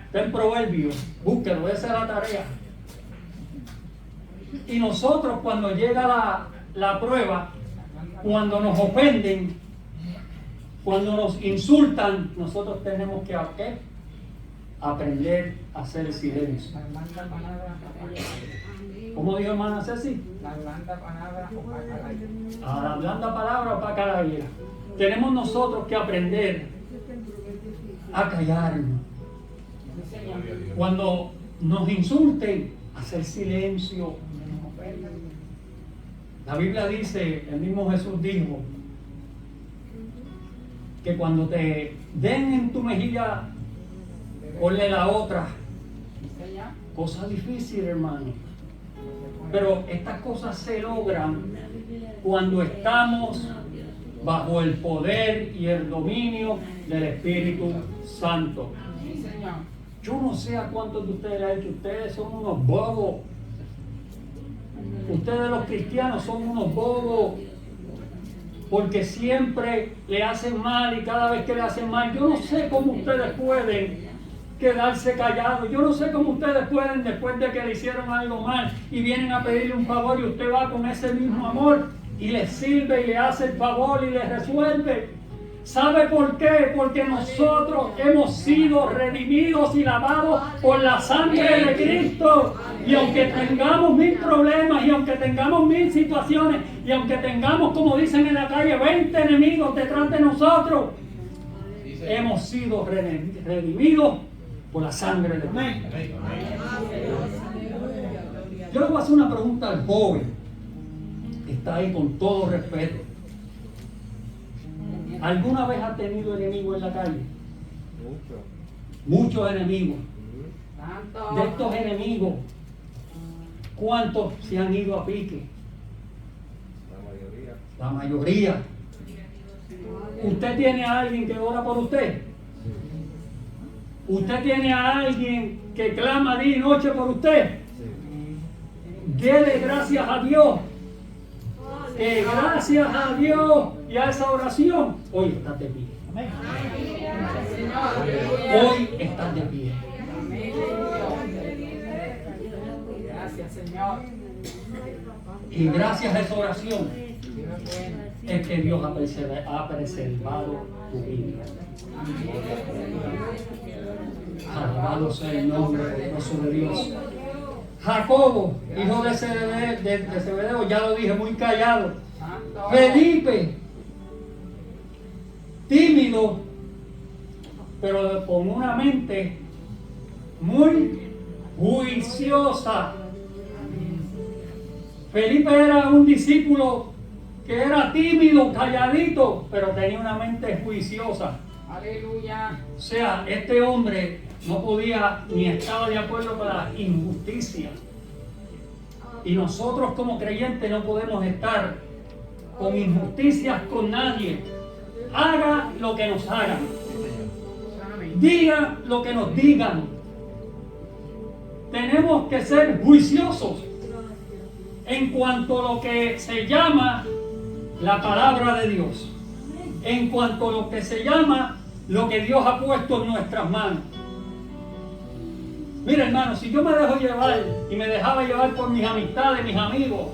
Está en Proverbios, búsquelo, esa es la tarea. Y nosotros cuando llega la prueba, cuando nos ofenden, cuando nos insultan, nosotros tenemos que ¿qué? Aprender a hacer silencio. La blanda palabra. ¿Cómo dijo hermana Ceci? La blanda palabra opaca la ira. A la blanda palabra opaca la ira. Tenemos nosotros que aprender a callarnos. Sí, Señor. Cuando nos insulten, hacer silencio. La Biblia dice, el mismo Jesús dijo, que cuando te den en tu mejilla, ponle la otra. Sí, Señor. Cosa difícil, hermano. Pero estas cosas se logran cuando estamos bajo el poder y el dominio del Espíritu Santo. Sí, Señor. Yo no sé a cuántos de ustedes le ha dicho, ustedes son unos bobos. Ustedes los cristianos son unos bobos. Porque siempre le hacen mal y cada vez que le hacen mal, yo no sé cómo ustedes pueden quedarse callados. Yo no sé cómo ustedes pueden, después de que le hicieron algo mal y vienen a pedirle un favor y usted va con ese mismo amor y les sirve y le hace el favor y les resuelve. ¿Sabe por qué? Porque nosotros hemos sido redimidos y lavados por la sangre de Cristo. Y aunque tengamos 1000 problemas, y aunque tengamos 1000 situaciones, y aunque tengamos, como dicen en la calle, 20 enemigos detrás de nosotros, hemos sido redimidos por la sangre de Cristo. Yo le voy a hacer una pregunta al joven. está ahí con todo respeto. ¿Alguna vez has tenido enemigos en la calle? Muchos enemigos. De estos enemigos, ¿cuántos se han ido a pique? La mayoría. ¿Usted tiene a alguien que ora por usted? ¿Usted tiene a alguien que clama día y noche por usted? Dele gracias a Dios. Que gracias a Dios y a esa oración, hoy estás de pie. Hoy estás de pie. Gracias, Señor. Y gracias a esa oración es que Dios ha preservado tu vida. Alabado sea el nombre poderoso de Dios. Jacobo, hijo de Zebedeo, ya lo dije, muy callado. Felipe, tímido, pero con una mente muy juiciosa. Felipe era un discípulo que era tímido, calladito, pero tenía una mente juiciosa. Aleluya. O sea, este hombre no podía ni estaba de acuerdo con la injusticia. Y nosotros como creyentes no podemos estar con injusticias con nadie. Haga lo que nos hagan. Diga lo que nos digan. Tenemos que ser juiciosos en cuanto a lo que se llama la palabra de Dios. En cuanto a lo que se llama lo que Dios ha puesto en nuestras manos. Mira, hermano, si yo me dejo llevar y me dejaba llevar por mis amistades, mis amigos,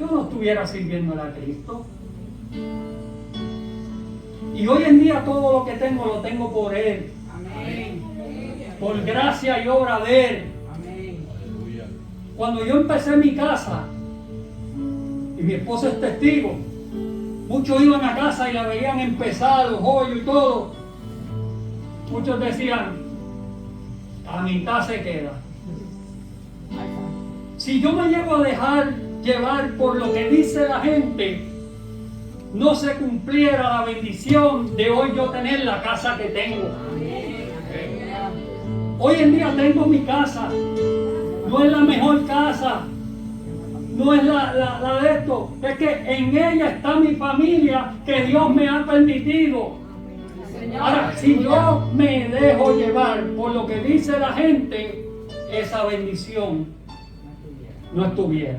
yo no estuviera sirviendo a Cristo. Y hoy en día todo lo que tengo lo tengo por Él. Amén. Por gracia y obra de Él. Amén. Cuando yo empecé mi casa, y mi esposa es testigo, muchos iban a casa y la veían empezar, los hoyos y todo. Muchos decían, a mitad se queda. Si yo me llego a dejar llevar por lo que dice la gente, no se cumpliera la bendición de hoy yo tener la casa que tengo. Hoy en día tengo mi casa, no es la mejor casa, no es la de esto, es que en ella está mi familia que Dios me ha permitido. Ahora, si yo me dejo llevar por lo que dice la gente, esa bendición no estuviera.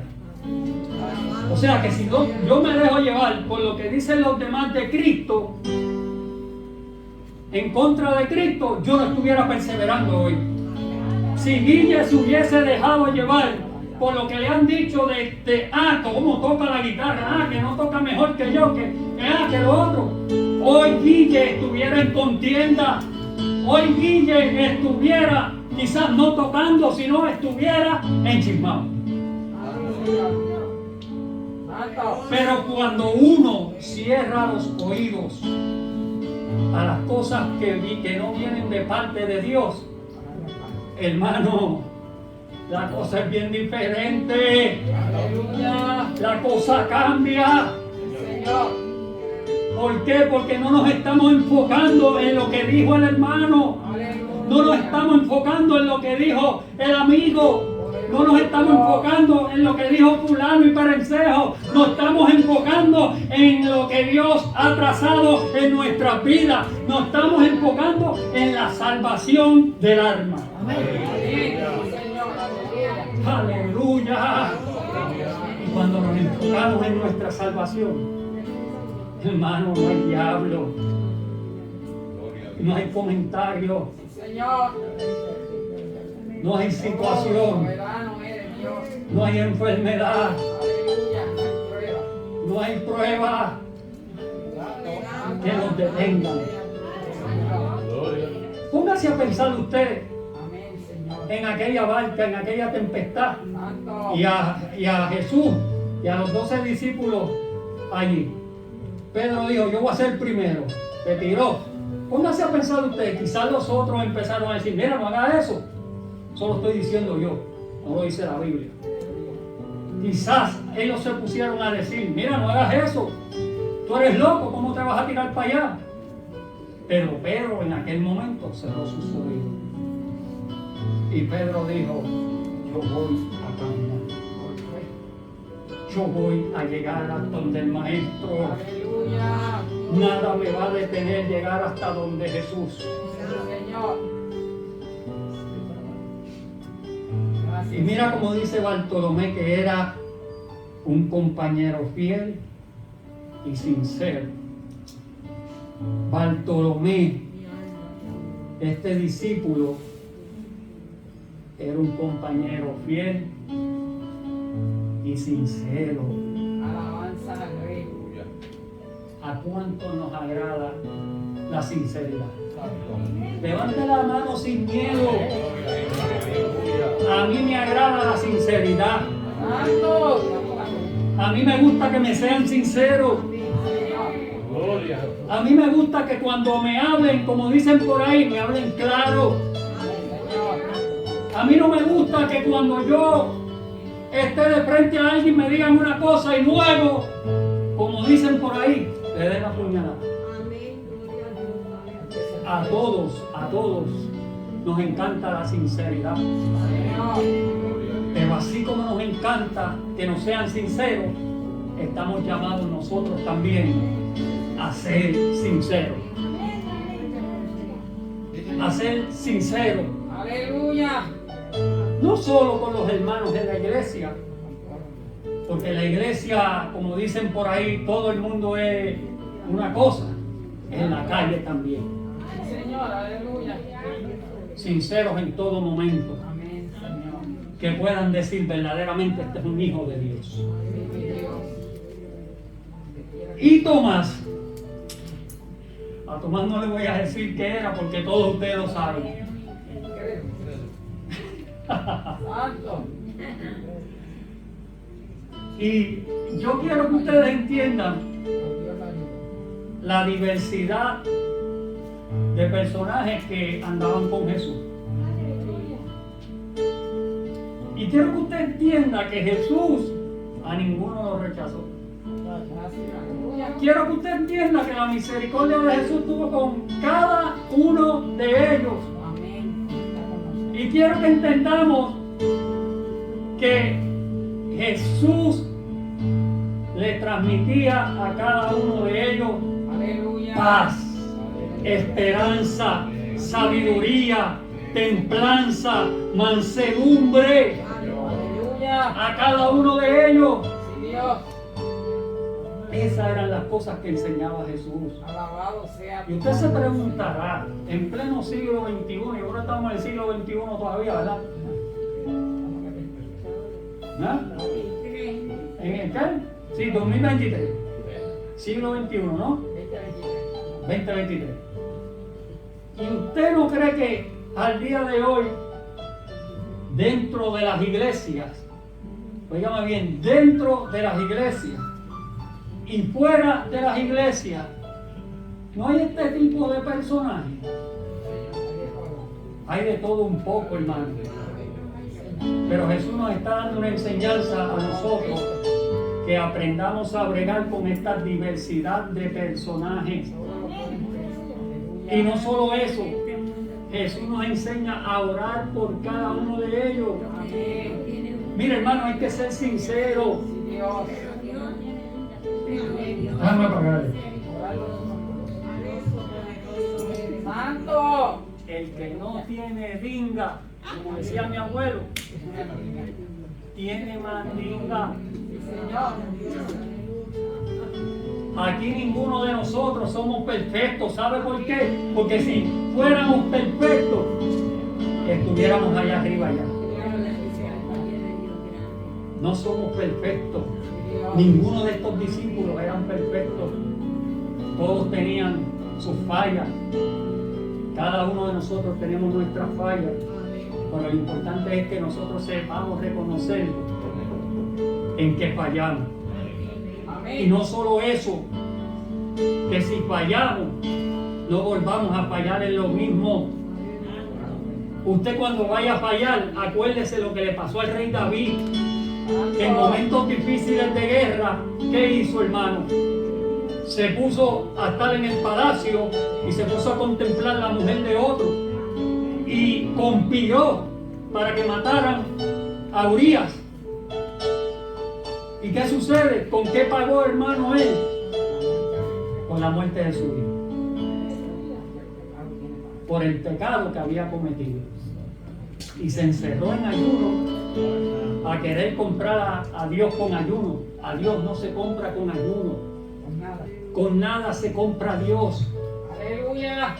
O sea que si yo me dejo llevar por lo que dicen los demás de Cristo, en contra de Cristo, yo no estuviera perseverando hoy. Si Guille se hubiese dejado llevar por lo que le han dicho de cómo toca la guitarra, que no toca mejor que yo, que lo otro, hoy Guille estuviera en contienda, hoy Guille estuviera quizás no tocando, sino estuviera enchismado. Pero cuando uno cierra los oídos a las cosas que no vienen de parte de Dios, hermano, la cosa es bien diferente. Aleluya. La cosa cambia. Señor. ¿Por qué? Porque no nos estamos enfocando en lo que dijo el hermano. No nos estamos enfocando en lo que dijo el amigo. No nos estamos enfocando en lo que dijo fulano y perencejo. Nos estamos enfocando en lo que Dios ha trazado en nuestras vidas. Nos estamos enfocando en la salvación del alma. Aleluya. Y cuando nos enfocamos en nuestra salvación, hermano, no hay diablo, no hay comentario, no hay situación, no hay enfermedad, no hay prueba que nos detengan. Póngase a pensar usted en aquella barca, en aquella tempestad, y a Jesús y a los 12 discípulos allí. Pedro dijo, yo voy a ser primero. Se tiró. Póngase a pensar usted, quizás los otros empezaron a decir, mira, no haga eso. Eso lo estoy diciendo yo, no lo dice la Biblia. Quizás ellos se pusieron a decir, mira, no hagas eso, tú eres loco, ¿cómo te vas a tirar para allá? Pero Pedro en aquel momento cerró sus oídos. Y Pedro dijo, yo voy a caminar. Yo voy a llegar hasta donde el Maestro. Aleluya. Nada me va a detener llegar hasta donde Jesús. Señor. Y mira como dice Bartolomé, que era un compañero fiel y sincero. Bartolomé, este discípulo, era un compañero fiel y sincero. Alabanza al Rey. Aleluya. ¿A cuánto nos agrada la sinceridad? Santo. Levante la mano sin miedo. Aleluya. A mí me agrada la sinceridad. Santo. A mí me gusta que me sean sinceros. Gloria. A mí me gusta que cuando me hablen, como dicen por ahí, me hablen claro. A mí no me gusta que cuando yo esté de frente a alguien me digan una cosa y luego, como dicen por ahí, le den la puñalada. A todos nos encanta la sinceridad. Pero así como nos encanta que nos sean sinceros, estamos llamados nosotros también a ser sinceros. A ser sinceros. Aleluya. No solo con los hermanos de la iglesia, porque la iglesia, como dicen por ahí, todo el mundo es una cosa, en la calle también. Señor, aleluya. Sinceros en todo momento, Amén, Señor. que puedan decir verdaderamente este es un hijo de Dios. Mi Dios. Y Tomás, a Tomás no le voy a decir qué era porque todos ustedes lo saben. Santo. Y yo quiero que ustedes entiendan la diversidad de personajes que andaban con Jesús. Y quiero que usted entienda que Jesús a ninguno lo rechazó. Quiero que usted entienda que la misericordia de Jesús estuvo con cada uno de ellos. Amén. Y quiero que entendamos que Jesús le transmitía a cada uno de ellos Aleluya. paz, esperanza, sabiduría, templanza, mansedumbre. Aleluya. A cada uno de ellos. Sí, Dios. Esas eran las cosas que enseñaba Jesús. Alabado sea. Y usted se preguntará, en pleno siglo XXI, y ahora estamos en el siglo XXI todavía, ¿verdad? ¿No? ¿En el qué? Sí, 2023. Siglo XXI, ¿no? 2023. ¿Y usted no cree que al día de hoy, dentro de las iglesias, óigame bien, dentro de las iglesias y fuera de las iglesias, no hay este tipo de personajes? Hay de todo un poco, hermano. Pero Jesús nos está dando una enseñanza a nosotros, que aprendamos a bregar con esta diversidad de personajes. Y no solo eso, Jesús nos enseña a orar por cada uno de ellos. Mira, hermano, hay que ser sincero. Sí, Dios. Déjame apagar. Santo. El que no tiene dinga, como decía mi abuelo, tiene mandinga. Señor. Aquí ninguno de nosotros somos perfectos. ¿Sabe por qué? Porque si fuéramos perfectos, estuviéramos allá arriba ya. No somos perfectos. Ninguno de estos discípulos eran perfectos. Todos tenían sus fallas. Cada uno de nosotros tenemos nuestras fallas. Pero lo importante es que nosotros sepamos reconocer en qué fallamos. Y no solo eso, que si fallamos, no volvamos a fallar en lo mismo. Usted cuando vaya a fallar, acuérdese lo que le pasó al rey David. que en momentos difíciles de guerra, ¿qué hizo, hermano? Se puso a estar en el palacio y se puso a contemplar la mujer de otro y conspiró para que mataran a Urías. ¿Y qué sucede? ¿Con qué pagó, hermano, él? Con la muerte de su hijo, por el pecado que había cometido. Y se encerró en ayuno a querer comprar a Dios con ayuno. A Dios no se compra con ayuno. Con nada se compra a Dios. Aleluya.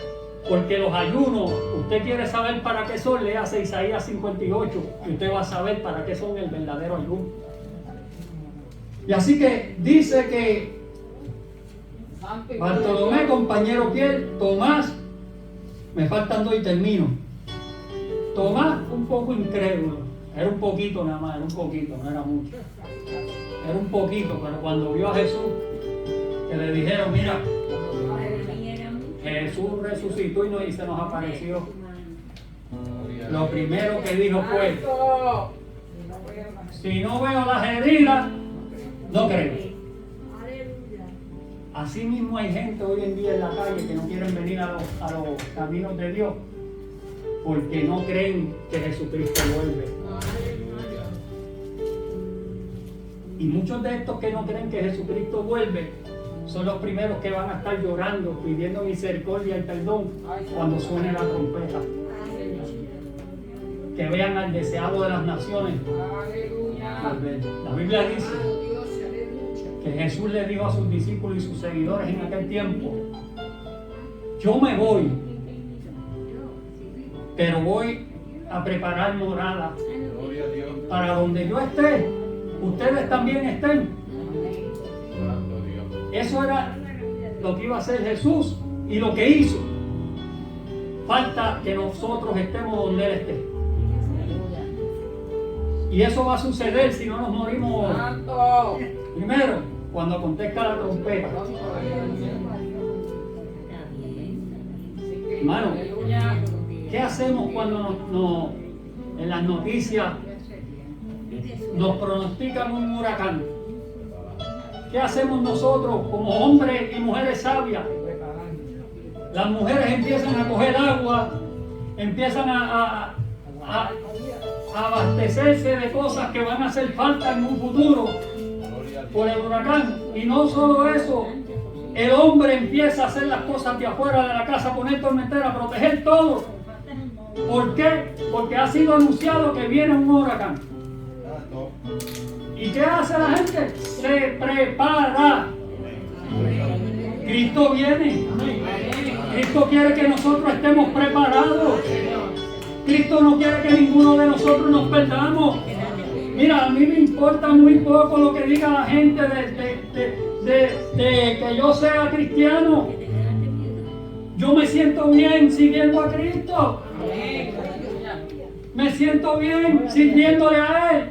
Porque los ayunos, usted quiere saber para qué son, léase Isaías 58 y usted va a saber para qué son el verdadero ayuno. Y así que dice que Bartolomé, compañero Piel, Tomás, me faltan dos y termino. Tomás, un poco incrédulo, era un poquito nada más, era un poquito, no era mucho. Era un poquito, pero cuando vio a Jesús, que le dijeron, mira, Jesús resucitó y se nos apareció. Lo primero que dijo fue, si no veo las heridas, no creo. Así mismo hay gente hoy en día en la calle que no quieren venir a los caminos de Dios porque no creen que Jesucristo vuelve. Y muchos de estos que no creen que Jesucristo vuelve son los primeros que van a estar llorando, pidiendo misericordia y perdón cuando suene la trompeta. Que vean al deseado de las naciones. La Biblia dice que Jesús le dijo a sus discípulos y sus seguidores en aquel tiempo, yo me voy, pero voy a preparar morada para donde yo esté, ustedes también estén. Eso era lo que iba a hacer Jesús y lo que hizo. Falta que nosotros estemos donde Él esté. Y eso va a suceder si no nos morimos hoy. Primero, cuando acontezca la trompeta. Hermano, ¿qué hacemos cuando en las noticias nos pronostican un huracán? ¿Qué hacemos nosotros como hombres y mujeres sabias? Las mujeres empiezan a coger agua, empiezan a abastecerse de cosas que van a hacer falta en un futuro por el huracán. Y no solo eso, el hombre empieza a hacer las cosas de afuera de la casa, poner tormentera, proteger todo. ¿Por qué? Porque ha sido anunciado que viene un huracán. ¿Y qué hace la gente? Se prepara. Cristo viene. Cristo quiere que nosotros estemos preparados. Cristo no quiere que ninguno de nosotros nos perdamos. Mira, a mí me importa muy poco lo que diga la gente de que yo sea cristiano. Yo me siento bien siguiendo a Cristo. Me siento bien sirviéndole a Él.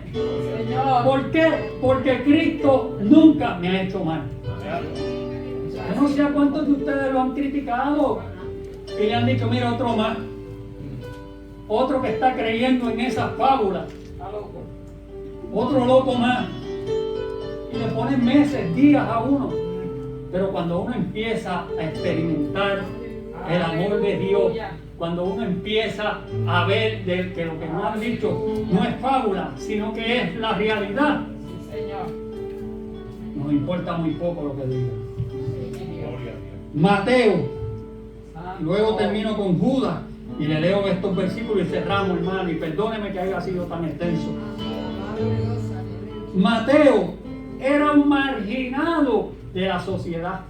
¿Por qué? Porque Cristo nunca me ha hecho mal. Yo no sé a cuántos de ustedes lo han criticado y le han dicho, mira, otro más. Otro que está creyendo en esas fábulas. Otro loco más. Y le ponen meses, días a uno. Pero cuando uno empieza a experimentar el amor de Dios, cuando uno empieza a ver que lo que nos han dicho no es fábula, sino que es la realidad, nos importa muy poco lo que digan. Mateo, luego termino con Judas y le leo estos versículos y cerramos, hermano, y perdóneme que haya sido tan extenso. Mateo era un marginado de la sociedad.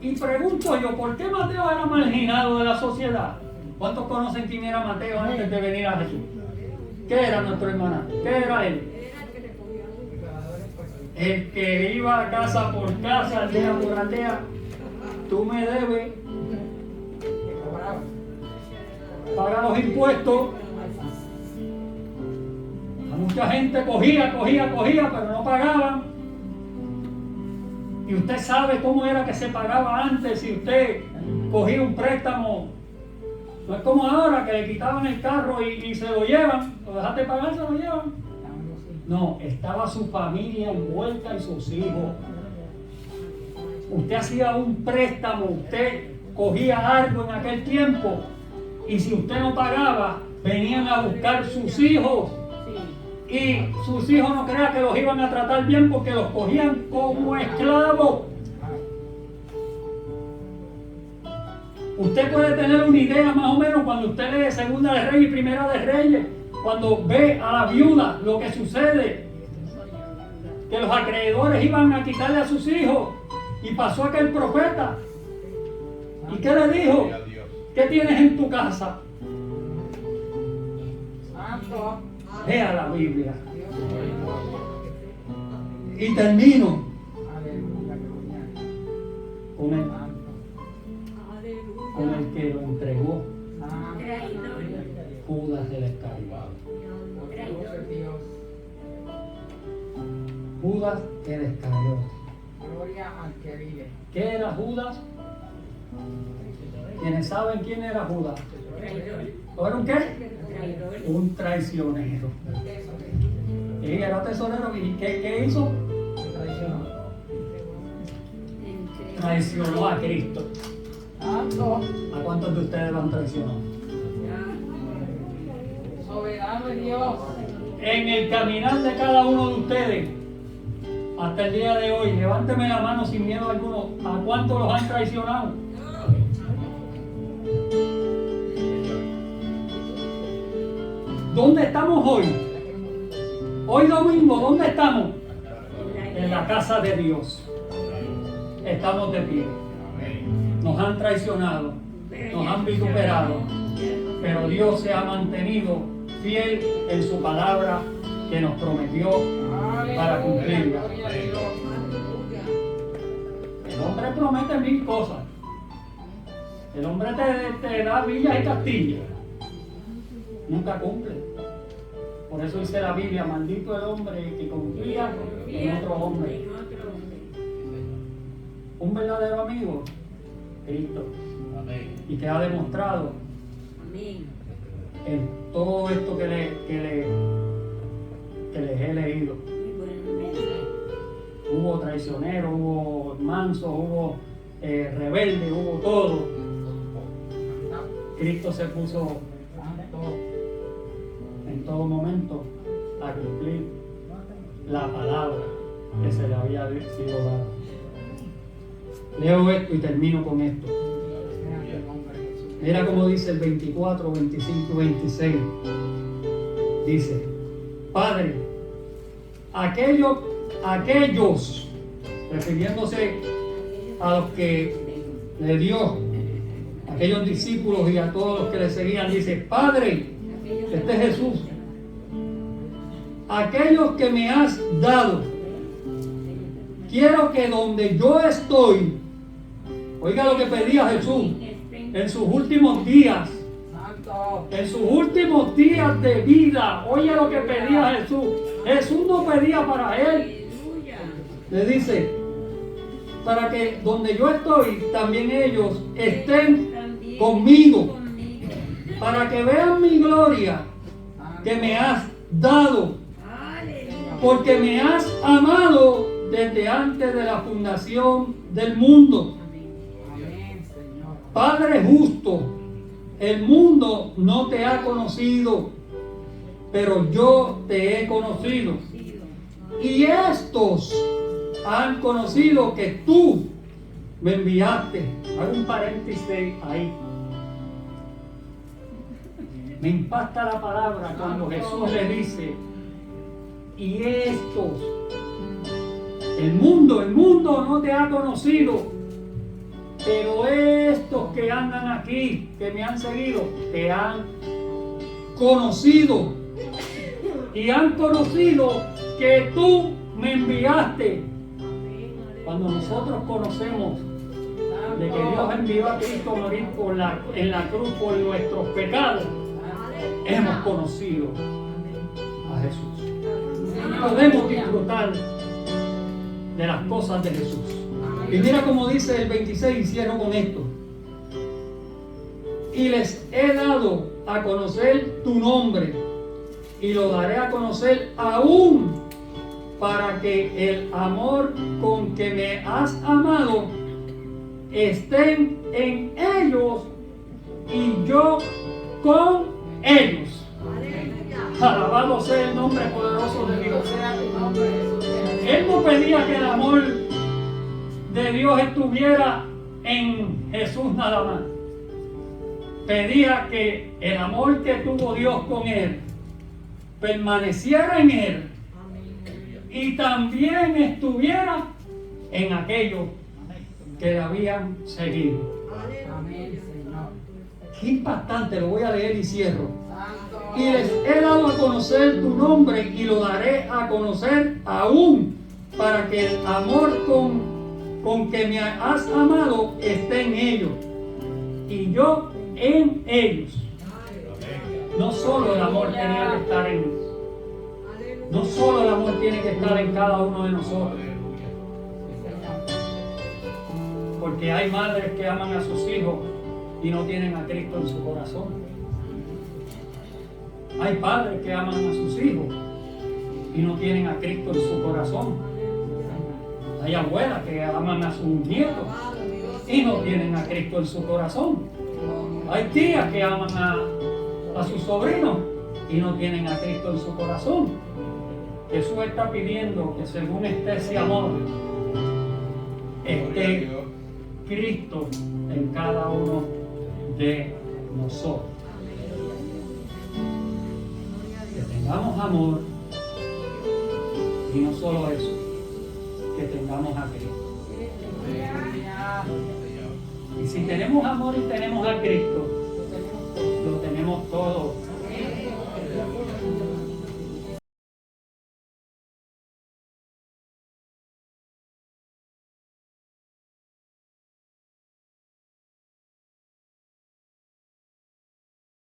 Y pregunto yo, ¿por qué Mateo era marginado de la sociedad? ¿Cuántos conocen quién era Mateo antes de venir a Jesús? ¿Qué era nuestro hermano? ¿Qué era él? El que iba casa por casa, aldea por aldea. Tú me debes. Paga los impuestos. Mucha gente cogía, pero no pagaban. Y usted sabe cómo era que se pagaba antes si usted cogía un préstamo. No es como ahora que le quitaban el carro y se lo llevan. ¿Lo dejaste pagar? ¿Se lo llevan? No, estaba su familia envuelta y sus hijos. Usted hacía un préstamo, usted cogía algo en aquel tiempo y si usted no pagaba, venían a buscar sus hijos. Y sus hijos no crean que los iban a tratar bien porque los cogían como esclavos. Usted puede tener una idea más o menos cuando usted lee Segunda de Reyes y Primera de Reyes, cuando ve a la viuda lo que sucede, que los acreedores iban a quitarle a sus hijos y pasó aquel profeta. ¿Y qué le dijo? ¿Qué tienes en tu casa? Lea la Biblia. Y termino con el que lo entregó, Judas el Iscariote. Judas el Iscariote. ¿Qué era Judas? ¿Quiénes saben quién era Judas? ¿Era un qué? Un traicionero. Y era tesorero. ¿Y qué hizo? Traicionó a Cristo. ¿A cuántos de ustedes lo han traicionado? Soberano es Dios. En el caminar de cada uno de ustedes, hasta el día de hoy, levánteme la mano sin miedo alguno. ¿A cuántos los han traicionado? ¿Dónde estamos hoy? Hoy domingo, ¿dónde estamos? En la casa de Dios. Estamos de pie. Nos han traicionado, nos han vituperado, pero Dios se ha mantenido fiel en su palabra que nos prometió para cumplirla. El hombre promete 1000 cosas. El hombre te da villas y castillos. Nunca cumple. Por eso dice la Biblia, maldito el hombre que confía en otro hombre. Un verdadero amigo, Cristo. Y que ha demostrado en todo esto que les he leído. Hubo traicioneros, hubo mansos, hubo rebeldes, hubo todo. Cristo se puso en todo momento a cumplir la palabra que se le había sido dada. Leo esto y termino con esto. Mira cómo dice el 24, 25 y 26. Dice: Padre, aquellos, refiriéndose a los que le dio, aquellos discípulos y a todos los que le seguían, dice: Padre, este es Jesús, aquellos que me has dado, quiero que donde yo estoy, oiga lo que pedía Jesús en sus últimos días, de vida, oye lo que pedía Jesús. Jesús no pedía para él, le dice: para que donde yo estoy, también ellos estén conmigo, para que vean mi gloria que me has dado, porque me has amado desde antes de la fundación del mundo. Padre justo, el mundo no te ha conocido, pero yo te he conocido. Y estos han conocido que tú me enviaste. Hago un paréntesis ahí. Me impacta la palabra cuando Jesús le dice: y estos, el mundo no te ha conocido, pero estos que andan aquí, que me han seguido, te han conocido. Y han conocido que tú me enviaste. Cuando nosotros conocemos de que Dios envió a Cristo a morir en la cruz por nuestros pecados, hemos conocido a Jesús. Podemos disfrutar de las cosas de Jesús. Y mira cómo dice el 26, y cierro con esto: y les he dado a conocer tu nombre, y lo daré a conocer aún para que el amor con que me has amado estén en ellos y yo con ellos. Alabado sea el nombre poderoso de Dios. Sea tu nombre, Jesús. Él no pedía que el amor de Dios estuviera en Jesús nada más. Pedía que el amor que tuvo Dios con él permaneciera en él y también estuviera en aquellos que le habían seguido. Amén, Señor. Qué impactante, lo voy a leer y cierro. Santo. Y les he dado a conocer tu nombre y lo daré a conocer aún para que el amor con que me has amado esté en ellos y yo en ellos. No solo el amor tenía que estar en no solo el amor tiene que estar en cada uno de nosotros, porque hay madres que aman a sus hijos y no tienen a Cristo en su corazón. Hay padres que aman a sus hijos y no tienen a Cristo en su corazón. Hay abuelas que aman a sus nietos y no tienen a Cristo en su corazón. Hay tías que aman a sus sobrinos y no tienen a Cristo en su corazón. Jesús está pidiendo que según esté ese amor, esté Cristo en cada uno de nosotros. Que tengamos amor y no solo eso, que tengamos a Cristo. Y si tenemos amor y tenemos a Cristo, lo tenemos todo